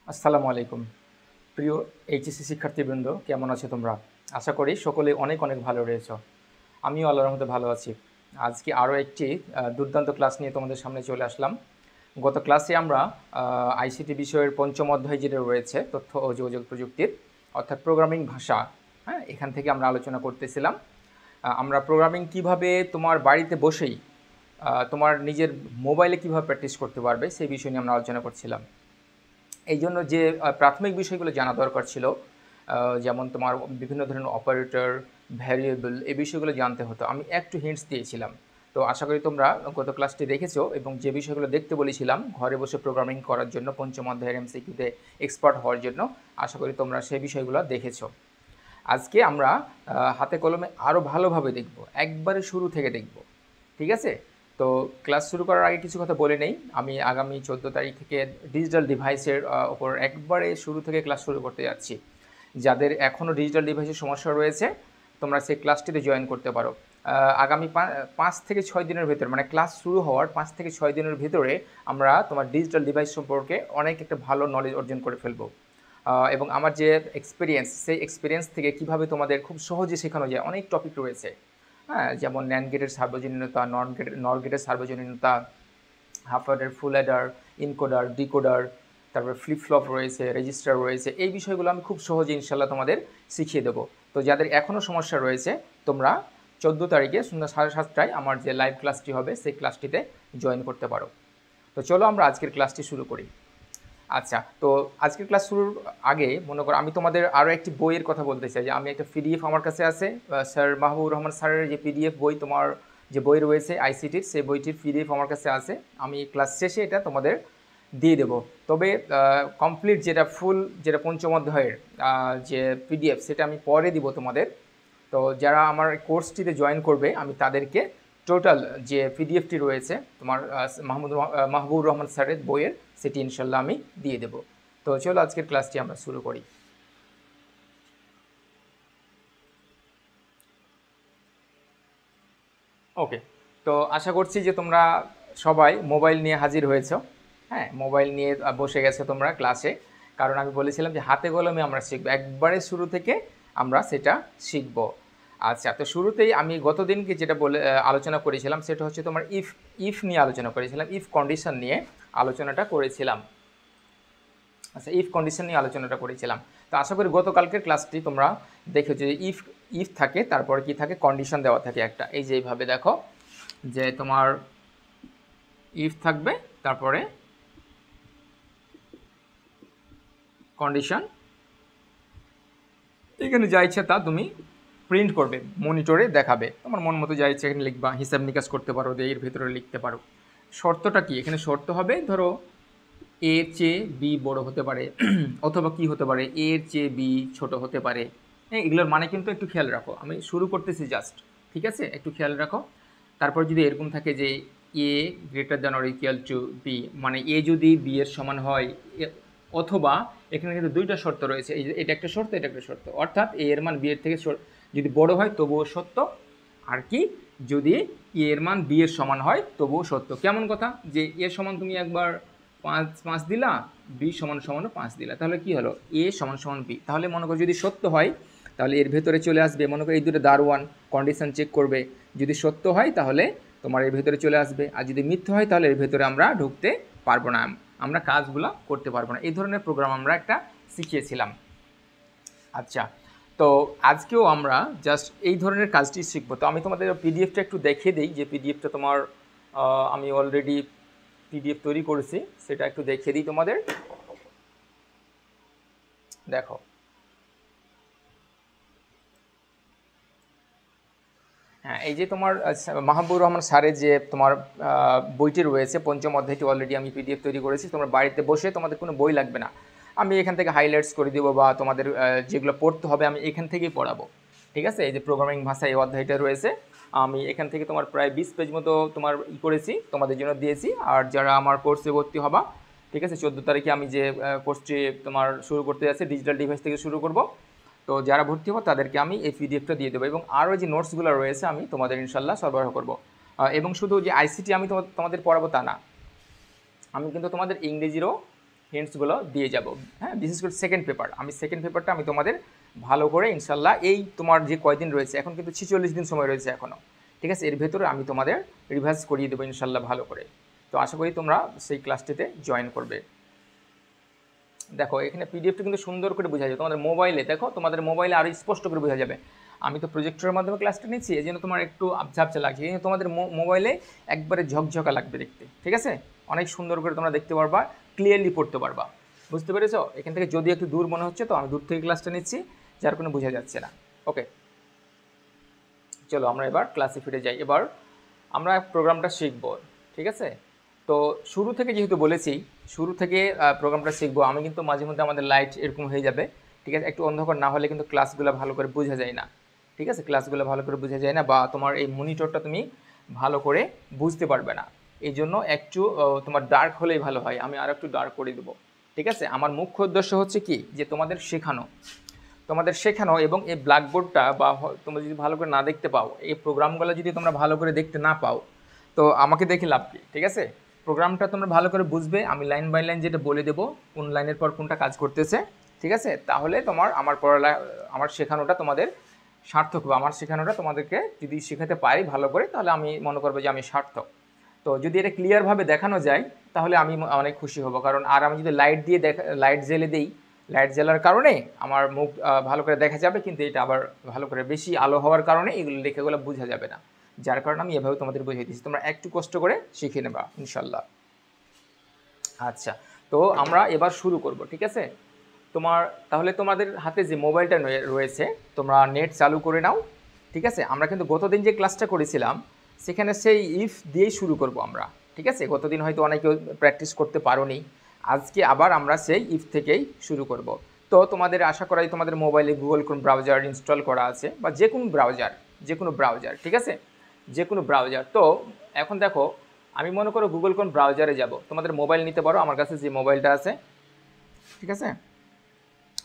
আসসালামু আলাইকুম। প্রিয় এইচএসসি শিক্ষার্থীবৃন্দ, কেমন আছো তোমরা? আশা করি সকলে অনেক অনেক ভালো রয়েছো। আমিও আল্লাহর রহমতে ভালো আছি। আজকে আরও একটি দুর্দান্ত ক্লাস নিয়ে তোমাদের সামনে চলে আসলাম। গত ক্লাসে আমরা আইসিটি বিষয়ের পঞ্চম অধ্যায় যেটা রয়েছে, তথ্য ও যোগাযোগ প্রযুক্তির, অর্থাৎ প্রোগ্রামিং ভাষা, হ্যাঁ, এখান থেকে আমরা আলোচনা করতেছিলাম। আমরা প্রোগ্রামিং কিভাবে তোমার বাড়িতে বসেই তোমার নিজের মোবাইলে কিভাবে প্র্যাকটিস করতে পারবে সেই বিষয় নিয়ে আমরা আলোচনা করছিলাম। এই জন্য যে প্রাথমিক বিষয়গুলো জানা দরকার ছিল, যেমন তোমার বিভিন্ন ধরনের অপারেটর, ভ্যারিয়েবল, এই বিষয়গুলো জানতে হতো। আমি একটু হিন্টস দিয়েছিলাম। তো আশা করি তোমরা গত ক্লাসটি দেখেছো এবং যে বিষয়গুলো দেখতে বলেছিলাম ঘরে বসে প্রোগ্রামিং করার জন্য, পঞ্চম অধ্যায়ের এমসিকিউতে এক্সপার্ট হওয়ার জন্য, আশা করি তোমরা সেই বিষয়গুলো দেখেছো। আজকে আমরা হাতে কলমে আরও ভালোভাবে দেখব, একবারে শুরু থেকে দেখব। ঠিক আছে? তো ক্লাস শুরু করার আগে কিছু কথা বলে নেই। আমি আগামী 14 তারিখ থেকে ডিজিটাল ডিভাইসের ওপর একবারে শুরু থেকে ক্লাস শুরু করতে যাচ্ছি। যাদের এখনও ডিজিটাল ডিভাইসের সমস্যা রয়েছে, তোমরা সেই ক্লাসটিতে জয়েন করতে পারো। আগামী 5 থেকে 6 দিনের ভেতরে, মানে ক্লাস শুরু হওয়ার 5 থেকে 6 দিনের ভিতরে আমরা তোমার ডিজিটাল ডিভাইস সম্পর্কে অনেক একটা ভালো নলেজ অর্জন করে ফেলবো। এবং আমার যে এক্সপিরিয়েন্স, সেই এক্সপিরিয়েন্স থেকে কিভাবে তোমাদের খুব সহজে শেখানো যায় অনেক টপিক রয়েছে। হ্যাঁ, যেমন ন্যান্ড গেটের সার্বজনীনতা, নর গেটের সার্বজনীনতা, half adder, full adder, encoder, decoder, তারপরে ফ্লিপ ফ্লপ রয়েছে, রেজিস্টার রয়েছে। এই বিষয়গুলো আমি খুব সহজে ইনশাল্লাহ তোমাদের শিখিয়ে দেবো। তো যাদের এখনও সমস্যা রয়েছে, তোমরা 14 তারিখে সন্ধ্যা 7:30টায় আমার যে লাইভ ক্লাসটি হবে সেই ক্লাসটিতে জয়েন করতে পারো। তো চলো আমরা আজকের ক্লাসটি শুরু করি। আচ্ছা, তো আজকের ক্লাস শুরুর আগে মনে করো আমি তোমাদের আরও একটি বইয়ের কথা বলতে চাই। যে আমি একটা পিডিএফ আমার কাছে আছে, স্যার মাহবুবুর রহমান স্যারের যে পিডিএফ বই, তোমার যে বই রয়েছে আইসিটির, সেই বইটির পিডিএফ আমার কাছে আছে। আমি ক্লাস শেষে এটা তোমাদের দিয়ে দেবো। তবে কমপ্লিট যেটা ফুল, যেটা পঞ্চম অধ্যায়ের যে পিডিএফ, সেটা আমি পরে দিব তোমাদের। তো যারা আমার কোর্সটিতে জয়েন করবে, আমি তাদেরকে টোটাল যে পিডিএফটি রয়েছে তোমার মাহবুবুর রহমান স্যারের বইয়ের, সেটি ইনশাল্লাহ আমি দিয়ে দেব। তো চলো আজকের ক্লাসটি আমরা শুরু করি। ওকে, তো আশা করছি যে তোমরা সবাই মোবাইল নিয়ে হাজির হয়েছো। হ্যাঁ, মোবাইল নিয়ে বসে গেছো তোমরা ক্লাসে। কারণ আমি বলেছিলাম যে হাতে কলমে আমরা শিখবো, একবারে শুরু থেকে আমরা সেটা শিখবো। আচ্ছা, তো শুরুতেই আমি গতদিনকে যেটা বলে আলোচনা করেছিলাম, সেটা হচ্ছে তোমার ইফ ইফ নিয়ে আলোচনা করেছিলাম, ইফ কন্ডিশন নিয়ে আলোচনাটা করেছিলাম। আচ্ছা, ইফ কন্ডিশন নিয়ে আলোচনাটা করেছিলাম। তো আশা করি গতকালকের ক্লাসটি তোমরা দেখেছো যে ইফ ইফ থাকে, তারপরে কি থাকে, কন্ডিশন দেওয়া থাকে একটা। এই যে এইভাবে দেখো, যে তোমার ইফ থাকবে, তারপরে কন্ডিশন। এখানে যা ইচ্ছা তা তুমি প্রিন্ট করবে, মনিটরে দেখাবে, তোমার মন মতো যা ইচ্ছা এখানে লিখবা, হিসাব নিকাশ করতে পারো, এর ভিতরে লিখতে পারো। শর্তটা কি এখানে? শর্ত হবে ধরো এর চেয়ে বি বড় হতে পারে, অথবা কি হতে পারে, এর চেয়ে বি ছোট হতে পারে। হ্যাঁ, এগুলোর মানে কিন্তু একটু খেয়াল রাখো, আমি শুরু করতেছি জাস্ট। ঠিক আছে, একটু খেয়াল রাখো। তারপর যদি এরকম থাকে যে A greater than or equal to B, মানে এ যদি বি এর সমান হয়, অথবা এখানে কিন্তু দুইটা শর্ত রয়েছে, এই যে এটা একটা শর্ত, এটা একটা শর্ত। অর্থাৎ এ এর মান বি এর থেকে যদি বড় হয় তবুও সত্য, আর কি, যদি এ এর মান বি এর সমান হয় তবুও সত্য। কেমন কথা? যে এর সমান তুমি একবার 5 দিলা, বি সমান সমানও 5 দিলা, তাহলে কি হলো, এ সমান সমান বি। তাহলে মনে করো যদি সত্য হয় তাহলে এর ভেতরে চলে আসবে, মনে করো এই দুটো দারোয়ান কন্ডিশন চেক করবে, যদি সত্য হয় তাহলে তোমার এর ভেতরে চলে আসবে, আর যদি মিথ্যা হয় তাহলে এর ভেতরে আমরা ঢুকতে পারবো না, আমরা কাজগুলো করতে পারবো না। এই ধরনের প্রোগ্রাম আমরা একটা শিখিয়েছিলাম। আচ্ছা, তো আজকেও আমরা জাস্ট এই ধরনের কাজটি শিখবো। তো আমি তোমাদের পিডিএফটা একটু দেখিয়ে দিই, যে পিডিএফটা তোমার আমি অলরেডি পিডিএফ তৈরি করেছি, সেটা একটু দেখিয়ে দিই তোমাদের। দেখো, হ্যাঁ, এই যে তোমার মাহবুবুর রহমান স্যারের যে তোমার বইটি রয়েছে, পঞ্চম অধ্যায়টি অলরেডি আমি পিডিএফ তৈরি করেছি। তোমরা বাড়িতে বসে, তোমাদের কোনো বই লাগবে না, আমি এখান থেকে হাইলাইটস করে দেবো, বা তোমাদের যেগুলো পড়তে হবে আমি এখান থেকেই পড়াবো। ঠিক আছে, এই যে প্রোগ্রামিং ভাষা এই অধ্যায়টা রয়েছে, আমি এখান থেকে তোমার প্রায় 20 পেজ মতো তোমার করেছি, তোমাদের জন্য দিয়েছি। আর যারা আমার কোর্সে ভর্তি হবা, ঠিক আছে, 14 তারিখে আমি যে কোর্সটি তোমার শুরু করতে যাচ্ছি, ডিজিটাল ডিভাইস থেকে শুরু করব। তো যারা ভর্তি হবো তাদেরকে আমি এই পিডিএফটা দিয়ে দেবো, এবং আরও যে নোটসগুলো রয়েছে আমি তোমাদের ইনশাল্লাহ সরবরাহ করবো। এবং শুধু যে আইসিটি আমি তোমাদের পড়াবো তা না, আমি কিন্তু তোমাদের ইংরেজিরও হিন্টসগুলো দিয়ে যাব। হ্যাঁ, বিশেষ করে সেকেন্ড পেপার, আমি সেকেন্ড পেপারটা আমি তোমাদের ভালো করে ইনশাল্লাহ এই তোমার যে কয়দিন রয়েছে, এখন কিন্তু 46 দিন সময় রয়েছে এখনও, ঠিক আছে, এর ভেতরে আমি তোমাদের রিভাইজ করিয়ে দেবো ইনশাল্লাহ ভালো করে। তো আশা করি তোমরা সেই ক্লাসটিতে জয়েন করবে। দেখো এখানে পিডিএফটা কিন্তু সুন্দর করে বোঝা যাবে তোমাদের মোবাইলে, দেখো তোমাদের মোবাইলে আরও স্পষ্ট করে বোঝা যাবে। আমি তো প্রজেক্টরের মাধ্যমে ক্লাসটা নিচ্ছি, এই জন্য তোমার একটু আবছা আবছা লাগছে, কিন্তু তোমাদের মোবাইলে একবারে ঝকঝকা লাগবে দেখতে, ঠিক আছে, অনেক সুন্দর করে তোমরা দেখতে পারবা, ক্লিয়ারলি পড়তে পারবা। বুঝতে পেরেছো? এখান থেকে যদি একটু দূর মনে হচ্ছে তো আমি দূর থেকে ক্লাসটা নিচ্ছি, যার কোনো বোঝা যাচ্ছে না। ওকে, চলো আমরা এবার ক্লাসে ফিরে যাই। এবার আমরা প্রোগ্রামটা শিখবো, ঠিক আছে। তো শুরু থেকে যেহেতু বলেছি, শুরু থেকে প্রোগ্রামটা শিখবো, আমি কিন্তু মাঝে মধ্যে আমাদের লাইট এরকম হয়ে যাবে, ঠিক আছে, একটু অন্ধকার না হলে কিন্তু ক্লাসগুলো ভালো করে বোঝা যায় না, ঠিক আছে, ক্লাসগুলো ভালো করে বোঝা যায় না, বা তোমার এই মনিটরটা তুমি ভালো করে বুঝতে পারবে না। এই জন্য একটু তোমার ডার্ক হলেই ভালো হয়, আমি আর একটু ডার্ক করে দেবো, ঠিক আছে। আমার মুখ্য উদ্দেশ্য হচ্ছে কি, যে তোমাদের শেখানো এবং এই ব্ল্যাকবোর্ডটা বা তোমরা যদি ভালো করে না দেখতে পাও, এই প্রোগ্রামগুলো যদি তোমরা ভালো করে দেখতে না পাও, তো আমাকে দেখে লাভ কি, ঠিক আছে। প্রোগ্রামটা তোমরা ভালো করে বুঝবে, আমি লাইন বাই লাইন যেটা বলে দেবো, কোন লাইনের পর কোনটা কাজ করতেছে, ঠিক আছে, তাহলে তোমার আমার শেখানোটা তোমাদের সার্থক হবে। আমার শেখানোটা তোমাদেরকে যদি শেখাতে পারি ভালো করে, তাহলে আমি মনে করবো যে আমি সার্থক। তো যদি এটা ক্লিয়ারভাবে দেখানো যায় তাহলে আমি অনেক খুশি হব, কারণ আর আমি যদি লাইট জ্বেলে দিই, লাইট জ্বালার কারণে আমার মুখ ভালো করে দেখা যাবে, কিন্তু এটা আবার ভালো করে বেশি আলো হওয়ার কারণে এগুলো লেখাগুলো বোঝা যাবে না, যার কারণে আমি এভাবে তোমাদের বুঝিয়ে দিচ্ছি, তোমরা একটু কষ্ট করে শিখে নেবা ইনশাল্লাহ। আচ্ছা, তো আমরা এবার শুরু করব, ঠিক আছে। তাহলে তোমাদের হাতে যে মোবাইলটা রয়েছে, তোমরা নেট চালু করে নাও, ঠিক আছে। আমরা কিন্তু গতদিন যে ক্লাসটা করেছিলাম সেখানে সেই ইফ দিয়েই শুরু করব আমরা, ঠিক আছে। গতদিন হয়তো অনেকে প্র্যাকটিস করতে পারোনি, আজকে আবার আমরা সেই ইফ থেকেই শুরু করব। তো তোমাদের আশা করাই তোমাদের মোবাইলে গুগল ক্রোম ব্রাউজার ইনস্টল করা আছে, বা যে কোনো ব্রাউজার, ঠিক আছে, যে কোনো ব্রাউজার। তো এখন দেখো, আমি মনে করো গুগল ক্রোম ব্রাউজারে যাব, তোমাদের মোবাইল নিতে পারো, আমার কাছে যে মোবাইলটা আছে, ঠিক আছে,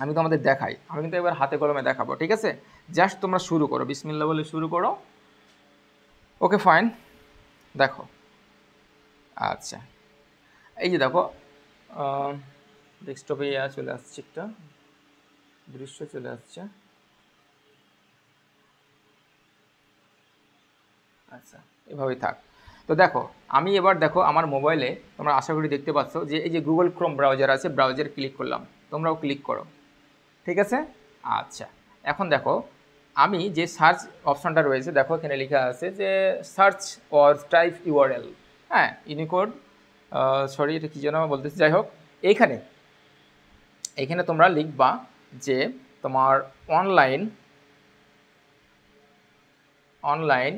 আমি তোমাদের দেখাই, আমি কিন্তু এবার হাতে কলমে দেখাবো, ঠিক আছে। জাস্ট তোমরা শুরু করো, বিসমিল্লাহ বলে শুরু করো। ওকে ফাইন, দেখো, আচ্ছা, এই যে দেখো ডেস্কটপে চলে আসছে, একটা দৃশ্য চলে আসছে, আচ্ছা এভাবেই থাক। তো দেখো আমি এবার দেখো আমার মোবাইলে তোমরা আশা করি দেখতে পাচ্ছ যে এই যে গুগল ক্রোম ব্রাউজার আছে, ব্রাউজার ক্লিক করলাম, তোমরাও ক্লিক করো, ঠিক আছে। আচ্ছা, এখন দেখো আমি যে সার্চ অপশানটা রয়েছে, দেখো এখানে লেখা আছে যে সার্চ অর টাইপ ইউআরএল, হ্যাঁ, ইউনিকোড, সরি এটা কী যেন বলতেছি, যাই হোক, এইখানে তোমরা লিখবা যে তোমার অনলাইন ONLINE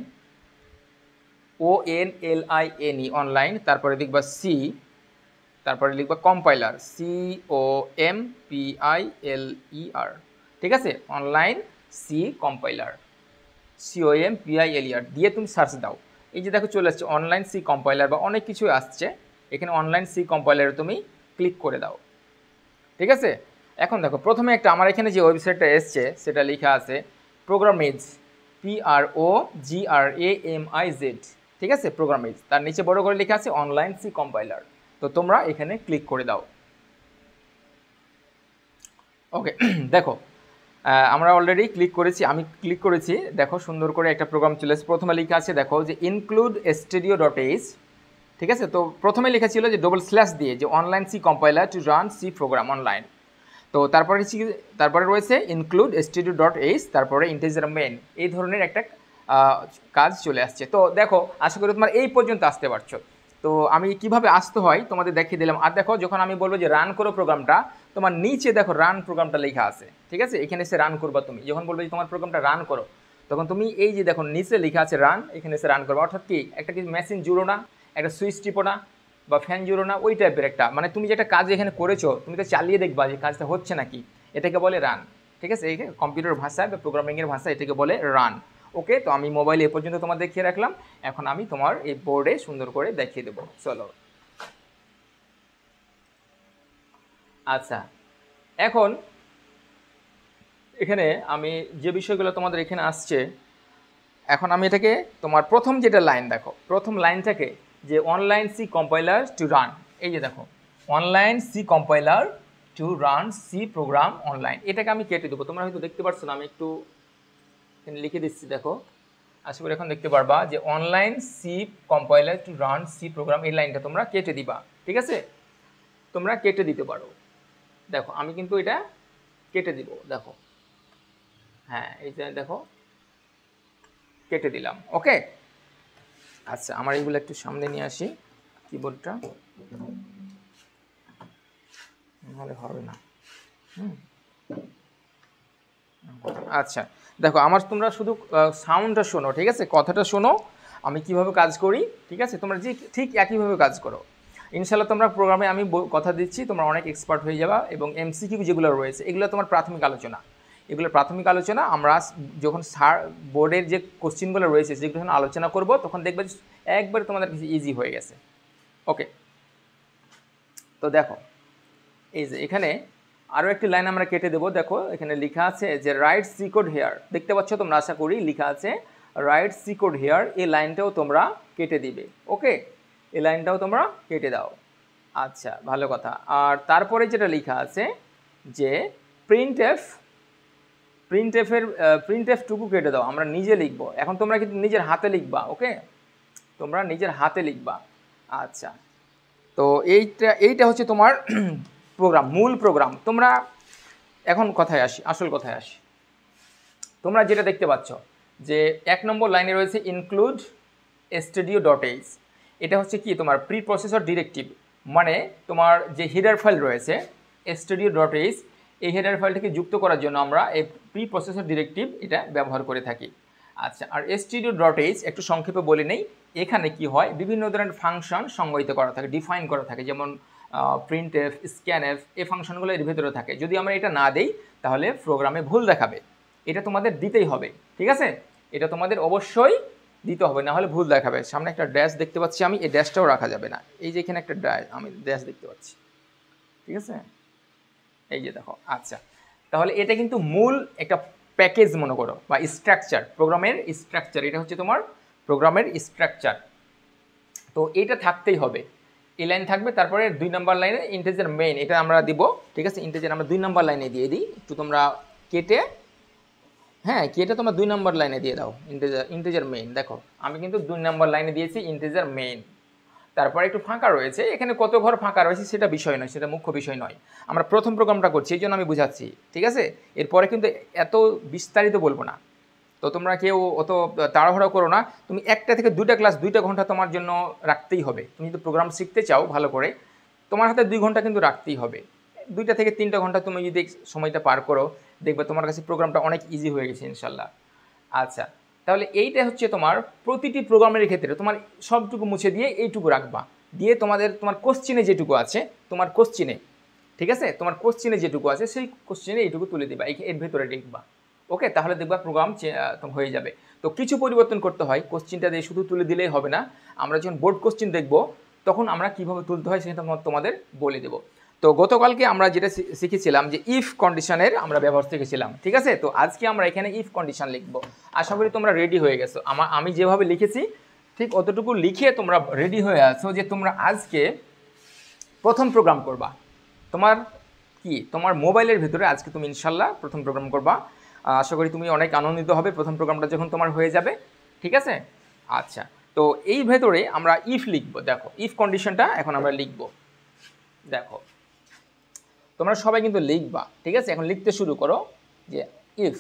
অনলাইন, তারপরে লিখবা সি, তারপরে লিখবা কম্পাইলার COMPILER, ঠিক আছে, অনলাইন সি কম্পাইলার COMPILER দিয়ে তুমি সার্চ দাও। এই যে দেখো চলে আসছে অনলাইন সি কম্পাইলার, বা অনেক কিছু আসছে এখানে, অনলাইন সি কম্পাইলারে তুমি ক্লিক করে দাও, ঠিক আছে। এখন দেখো প্রথমে একটা আমার এখানে যে ওয়েবসাইটটা এসছে সেটা লেখা আছে প্রোগ্রামিজ, PROGRAMIZ, ঠিক আছে, প্রোগ্রামিজ, তার নিচে বড় করে লেখা আছে অনলাইন সি কম্পাইলার। তো তোমরা এখানে ক্লিক করে দাও। ওকে, দেখো আমরা অলরেডি ক্লিক করেছি, আমি ক্লিক করেছি, দেখো সুন্দর করে একটা প্রোগ্রাম চলে এসেছে। প্রথমে লেখা আছে দেখো যে ইনক্লুড studio.h, ঠিক আছে। তো প্রথমে লেখা ছিল যে / দিয়ে যে online C compiler to run C program online. তো তারপরে রয়েছে ইনক্লুড studio.h, তারপরে ইন্টিজার মেন, এই ধরনের একটা কাজ চলে আসছে। তো দেখো আশা করি তোমার এই পর্যন্ত আসতে পারছো। তো আমি কিভাবে আসতে হয় তোমাদের দেখিয়ে দিলাম। আর দেখো যখন আমি বলবো যে রান করো প্রোগ্রামটা, তোমার নিচে দেখো রান প্রোগ্রামটা লেখা আছে, ঠিক আছে, এখানে এসে রান করবা। তুমি যখন বলবে যে তোমার প্রোগ্রামটা রান করো, তখন তুমি এই যে দেখো নিচে লেখা আছে রান, এখানে এসে রান করবা। অর্থাৎ কি, একটা কি মেশিন জুড়ো না, একটা সুইচ টিপো না, বা ফ্যান জুড়ো না, ওই টাইপের একটা, মানে তুমি যে একটা কাজ এখানে করেছো তুমি তো চালিয়ে দেখবা যে কাজটা হচ্ছে নাকি, এটাকে বলে রান, ঠিক আছে। এই কম্পিউটার ভাষায় বা প্রোগ্রামিংয়ের ভাষায় এটাকে বলে রান। ওকে, তো আমি মোবাইলে এ পর্যন্ত তোমার দেখিয়ে রাখলাম, এখন আমি তোমার এই বোর্ডে সুন্দর করে দেখিয়ে দেবো, চলো। আচ্ছা, এখন এখানে আমি যে বিষয়গুলো তোমাদের এখানে আসছে, এখন আমি এটাকে তোমার প্রথম যেটা লাইন দেখো, প্রথম লাইনটাকে যে online C compiler to run, এই যে দেখো online C compiler to run C program online, এটাকে আমি কেটে দেবো। তোমরা হয়তো দেখতে পাচ্ছ না, আমি একটু এখানে লিখে দিচ্ছি, দেখো আশা করি এখন দেখতে পারবা যে online C compiler to run C program, এই লাইনটা তোমরা কেটে দিবা। ঠিক আছে, তোমরা কেটে দিতে পারো। দেখো আমি কিন্তু এটা কেটে দিব, দেখো হ্যাঁ এই যে দেখো কেটে দিলাম। ওকে, আচ্ছা আমার এইগুলো একটু সামনে নিয়ে আসি কিবোর্ডটা, নাহলে হবে না। আচ্ছা দেখো আমার, তোমরা শুধু সাউন্ডটা শোনো, ঠিক আছে, কথাটা শোনো আমি কিভাবে কাজ করি। ঠিক আছে, তোমরা যে ঠিক একইভাবে কাজ করো, ইনশাল্লাহ তোমরা প্রোগ্রামে আমি কথা দিচ্ছি তোমরা অনেক এক্সপার্ট হয়ে যাবা। এবং এমসিকিউ যেগুলো রয়েছে এগুলো তোমার প্রাথমিক আলোচনা, এগুলো প্রাথমিক আলোচনা। আমরা যখন বোর্ডের যে কোশ্চিনগুলো রয়েছে যেগুলো যখন আলোচনা করব তখন দেখবে একবারে তোমাদের কাছে ইজি হয়ে গেছে। ওকে, তো দেখো এই যে এখানে আরও একটি লাইন আমরা কেটে দেবো। দেখো এখানে লেখা আছে যে রাইট সি কোড হেয়ার, দেখতে পাচ্ছ তোমরা, আশা করি লেখা আছে রাইট সি কোড হেয়ার, এই লাইনটাও তোমরা কেটে দিবে। ওকে, এই লাইনটাও তোমরা কেটে দাও। আচ্ছা ভালো কথা। আর তারপরে যেটা লেখা আছে যে প্রিন্ট এফ টুকু কেটে দাও, আমরা নিজে লিখবো। এখন তোমরা কিন্তু নিজের হাতে লিখবা। ওকে, তোমরা নিজের হাতে লিখবা। আচ্ছা, তো এইটা হচ্ছে তোমার প্রোগ্রাম, মূল প্রোগ্রাম। তোমরা এখন কথায় আসি, আসল কথায় আসি। তোমরা যেটা দেখতে পাচ্ছ যে 1 নম্বর লাইনে রয়েছে ইনক্লুড studio.h, এটা হচ্ছে কি তোমার প্রি প্রসেসর ডিরেক্টিভ, মানে তোমার যে হেডার ফাইল রয়েছে studio.h, এই হেডার ফাইলটাকে যুক্ত করার জন্য আমরা এই প্রি প্রসেসর ডিরেক্টিভ এটা ব্যবহার করে থাকি। আচ্ছা, আর studio.h একটু সংক্ষেপে বলে নেই, এখানে কি হয় বিভিন্ন ধরনের ফাংশন সংজ্ঞায়িত করা থাকে, ডিফাইন করা থাকে, যেমন প্রিন্ট এফ, স্ক্যান এফ, এই ফাংশনগুলো এর ভিতরে থাকে। যদি আমরা এটা না দেই তাহলে প্রোগ্রামে ভুল দেখাবে, এটা তোমাদের দিতেই হবে। ঠিক আছে, এটা তোমাদের অবশ্যই দিতে হবে, না হলে ভুল দেখাবে। সামনে একটা ড্যাশ দেখতে পাচ্ছি আমি, এই ড্যাশটাও রাখা যাবে না। এই যে এখানে একটা আমি ড্যাশ দেখতে পাচ্ছি, ঠিক আছে, এই যে দেখো। আচ্ছা, তাহলে এটা কিন্তু মূল একটা প্যাকেজ মনে করো, বা স্ট্রাকচার, প্রোগ্রামের স্ট্রাকচার, এটা হচ্ছে তোমার প্রোগ্রামের স্ট্রাকচার। তো এটা থাকতেই হবে, এই লাইন থাকবে। তারপরে 2 নম্বর লাইনে ইন্টিজার মেইন, এটা আমরা দিব। ঠিক আছে, ইন্টিজার আমরা 2 নম্বর লাইনে দিয়ে দিই, একটু তোমরা কেটে, হ্যাঁ কেটে তোমরা 2 নম্বর লাইনে দিয়ে দাও ইন্টিজার মেইন। দেখো আমি কিন্তু 2 নম্বর লাইনে দিয়েছি ইন্টিজার মেইন। তারপরে একটু ফাঁকা রয়েছে, এখানে কত ঘর ফাঁকা রয়েছে সেটা বিষয় নয়, সেটা মুখ্য বিষয় নয়। আমরা প্রথম প্রোগ্রামটা করছি এই জন্য আমি বুঝাচ্ছি। ঠিক আছে, এরপরে কিন্তু এত বিস্তারিত বলবো না, তো তোমরা কেউ অত তাড়াহুড়ো করো না। তুমি 1টা থেকে 2টা ক্লাস 2টা ঘন্টা তোমার জন্য রাখতেই হবে। তুমি যদি প্রোগ্রাম শিখতে চাও ভালো করে, তোমার হাতে 2 ঘন্টা কিন্তু রাখতেই হবে। 2টা থেকে 3টা ঘন্টা তুমি যদি সময়টা পার করো, দেখবে তোমার কাছে প্রোগ্রামটা অনেক ইজি হয়ে গেছে ইনশাল্লাহ। আচ্ছা, তাহলে এইটা হচ্ছে তোমার প্রতিটি প্রোগ্রামের ক্ষেত্রে তোমার সবটুকু মুছে দিয়ে এইটুকু রাখবা, দিয়ে তোমার কোশ্চিনে যেটুকু আছে, তোমার কোশ্চিনে, ঠিক আছে, তোমার কোশ্চিনে যেটুকু আছে সেই কোশ্চিনে এইটুকু তুলে দিবা, এর ভেতরে লিখবা। ওকে, তাহলে দেখবা প্রোগ্রাম হয়ে যাবে। তো কিছু পরিবর্তন করতে হয়, কোশ্চিনটা দিয়ে শুধু তুলে দিলেই হবে না। আমরা যখন বোর্ড কোশ্চিন দেখব তখন আমরা কীভাবে তুলতে হয় সেটা তোমাদের বলে দেবো। তো গতকালকে আমরা যেটা শিখেছিলাম যে ইফ কন্ডিশনের আমরা ব্যবহার শিখেছিলাম। ঠিক আছে, তো আজকে আমরা এখানে ইফ কন্ডিশন লিখব। আশা করি তোমরা রেডি হয়ে গেছো, আমি যেভাবে লিখেছি ঠিক অতটুকু লিখে তোমরা রেডি হয়ে আছো যে তোমরা আজকে প্রথম প্রোগ্রাম করবা। তোমার মোবাইলের ভিতরে আজকে তুমি ইনশাল্লাহ প্রথম প্রোগ্রাম করবা। আশা করি তুমি অনেক আনন্দিত হবে প্রথম প্রোগ্রামটা যখন তোমার হয়ে যাবে। ঠিক আছে, আচ্ছা, তো এই ভেতরে আমরা ইফ লিখব। দেখো ইফ কন্ডিশনটা এখন আমরা লিখব। দেখো তোমরা সবাই কিন্তু লিখবা। ঠিক আছে, এখন লিখতে শুরু করো যে ইফ,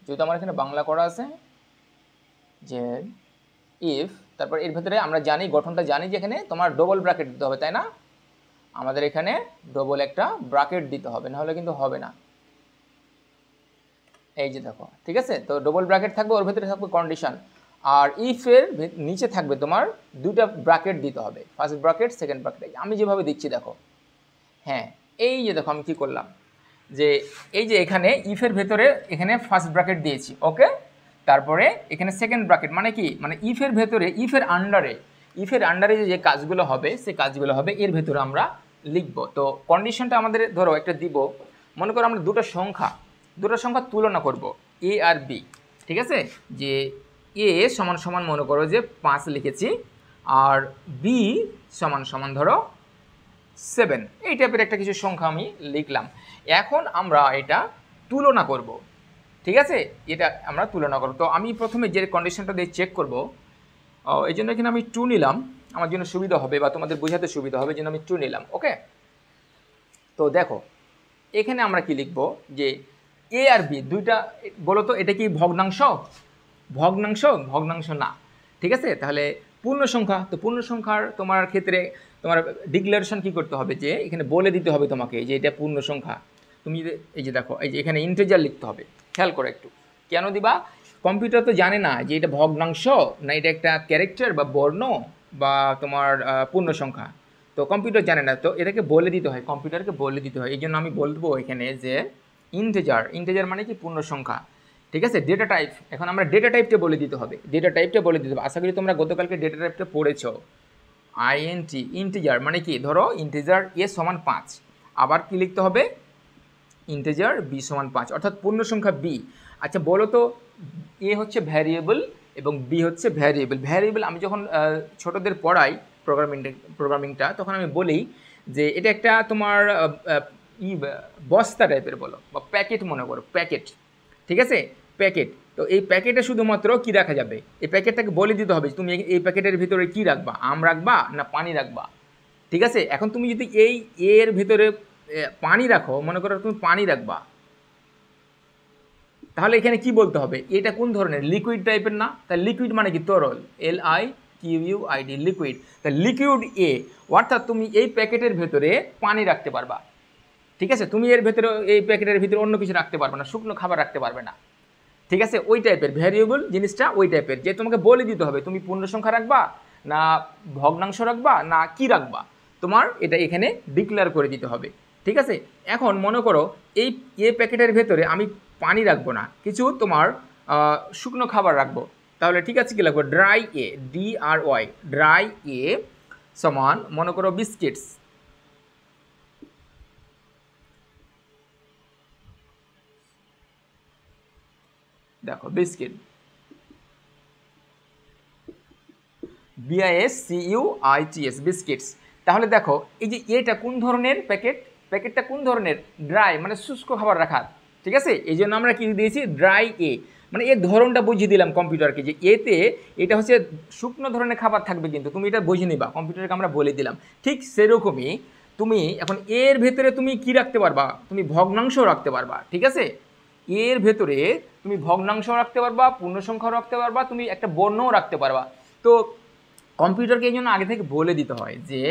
যেহেতু আমার এখানে বাংলা করা আছে, যে ইফ, তারপর এর ভেতরে আমরা জানি গঠনটা জানি যে এখানে তোমার ডবল ব্র্যাকেট দিতে হবে, তাই না? আমাদের এখানে ডবল একটা ব্র্যাকেট দিতে হবে, নাহলে কিন্তু হবে না। এই যে দেখো, ঠিক আছে, তো ডবল ব্র্যাকেট থাকবে, ওর ভেতরে থাকবে কন্ডিশন, আর ইফের নিচে থাকবে তোমার 2টা ব্র্যাকেট দিতে হবে, ফার্স্ট ব্র্যাকেট সেকেন্ড ব্র্যাকেট। আমি যেভাবে দিচ্ছি দেখো, হ্যাঁ এই যে দেখো আমি কি করলাম, যে এই যে এখানে ইফের ভেতরে এখানে ফার্স্ট ব্র্যাকেট দিয়েছি। ওকে, তারপরে এখানে সেকেন্ড ব্র্যাকেট, মানে কি, মানে ইফের ভেতরে ইফের আন্ডারে যে কাজগুলো হবে সেই কাজগুলো হবে এর ভেতরে আমরা লিখব। তো কন্ডিশনটা আমাদের ধরো একটা দিব, মনে করো আমরা দুটো সংখ্যা তুলনা করব, এ আর বি। ঠিক আছে, যে এ সমান সমান মনে করো যে 5 লিখেছি, আর বি সমান সমান ধরো 7, এই টাইপের একটা কিছু সংখ্যা আমি লিখলাম। এখন আমরা এটা তুলনা করব, ঠিক আছে, এটা আমরা তুলনা করব। তো আমি প্রথমে যে কন্ডিশনটা দিয়ে চেক করব, এই জন্য এখানে আমি 2 নিলাম, আমার জন্য সুবিধা হবে বা তোমাদের বোঝাতে সুবিধা হবে, এই জন্য আমি 2 নিলাম। ওকে, তো দেখো এখানে আমরা কি লিখব যে এ আর বি দুইটা, বলো তো এটা কি ভগ্নাংশ? ভগ্নাংশ? ভগ্নাংশ না, ঠিক আছে। তাহলে পূর্ণ সংখ্যা, তো পূর্ণ সংখ্যার তোমার ক্ষেত্রে তোমার ডিক্লারেশন কি করতে হবে, যে এখানে বলে দিতে হবে তোমাকে যে এটা পূর্ণ সংখ্যা। তুমি এই যে দেখো, এই যে এখানে ইন্টিজার লিখতে হবে, খেয়াল করো একটু। কেন দিবা? কম্পিউটার তো জানে না যে এটা ভগ্নাংশ না এটা একটা ক্যারেক্টার বা বর্ণ বা তোমার পূর্ণ সংখ্যা, তো কম্পিউটার জানে না, তো এটাকে বলে দিতে হয়, কম্পিউটারকে বলে দিতে হয়। এই জন্য আমি বলবো এখানে যে ইন্টিজার, ইন্টিজার মানে কি পূর্ণ সংখ্যা, ঠিক আছে। ডেটা টাইপ, এখন আমরা ডেটা টাইপটা বলে দিতে হবে, ডেটা টাইপটা বলে দিতে হবে। আশা করি তোমরা গতকালকে ডেটা টাইপটা পড়েছো। আইএনটি, ইন্টিজার মানে কি, ধরো ইন্টিজার এ সমান 5, আবার কি লিখতে হবে, ইন্টিজার বি সমান 5, অর্থাৎ পূর্ণ সংখ্যা বি। আচ্ছা বলো তো, এ হচ্ছে ভ্যারিয়েবল এবং বি হচ্ছে ভ্যারিয়েবল। ভ্যারিয়েবল আমি যখন ছোটদের পড়াই প্রোগ্রামিংটা, তখন আমি বলি যে এটা একটা তোমার বস্তা টাইপের বলো বা প্যাকেট মনে করো, প্যাকেট, ঠিক আছে, প্যাকেট। তো এই প্যাকেটে শুধুমাত্র কি রাখা যাবে, এই প্যাকেটটাকে বলে দিতে হবে তুমি এই প্যাকেটের ভিতরে কি রাখবা, আম রাখবা না পানি রাখবা, ঠিক আছে। এখন তুমি যদি এই এর ভিতরে পানি রাখো, মনে করো তুমি পানি রাখবা, তাহলে এখানে কি বলতে হবে, এটা কোন ধরনের, লিকুইড টাইপের না? তাই লিকুইড মানে কি তরল, LIQUID, লিকুইড। তাই লিকুইড এ, অর্থাৎ তুমি এই প্যাকেটের ভেতরে পানি রাখতে পারবা, ঠিক আছে। তুমি এর ভেতরে, এই প্যাকেটের ভিতরে অন্য কিছু রাখতে পারবে না, শুকনো খাবার রাখতে পারবে না, ঠিক আছে। ওই টাইপের ভ্যারিয়েবল জিনিসটা, ওই টাইপের যে তোমাকে বলে দিতে হবে তুমি পূর্ণ সংখ্যা রাখবা না ভগ্নাংশ রাখবা না কি রাখবা, তোমার এটা এখানে ডিক্লেয়ার করে দিতে হবে, ঠিক আছে। এখন মনে করো এই প্যাকেটের ভেতরে আমি পানি রাখবো না, কিছু তোমার শুকনো খাবার রাখবো, তাহলে ঠিক আছে কি লাগবে, ড্রাই এ, DRY, ড্রাই এ সমান মনে করো বিস্কিটস, দেখো বিস্কিট, BISCUITS, বিস্কিটস। তাহলে দেখো এই যে এটা কোন ধরনের প্যাকেট, প্যাকেটটা কোন ধরনের, ড্রাই মানে শুষ্ক খাবার রাখার, ঠিক আছে। এই জন্য আমরা কি দিয়েছি, ড্রাই এ, মানে এর ধরনটা বুঝিয়ে দিলাম কম্পিউটারকে যে এতে এটা হচ্ছে শুকনো ধরনের খাবার থাকবে, কিন্তু তুমি এটা বুঝে নিবা, কম্পিউটারকে আমরা বলে দিলাম। ঠিক সেরকমই তুমি এখন এর ভেতরে তুমি কি রাখতে পারবা, তুমি ভগ্নাংশ রাখতে পারবা, ঠিক আছে। এর ভেতরে তুমি ভগ্নাংশ রাখতে পারবা, পূর্ণ সংখ্যাও রাখতে পারবা, তুমি একটা বর্ণও রাখতে পারবা। তো কম্পিউটারকে এই জন্য আগে থেকে বলে দিতে হয় যে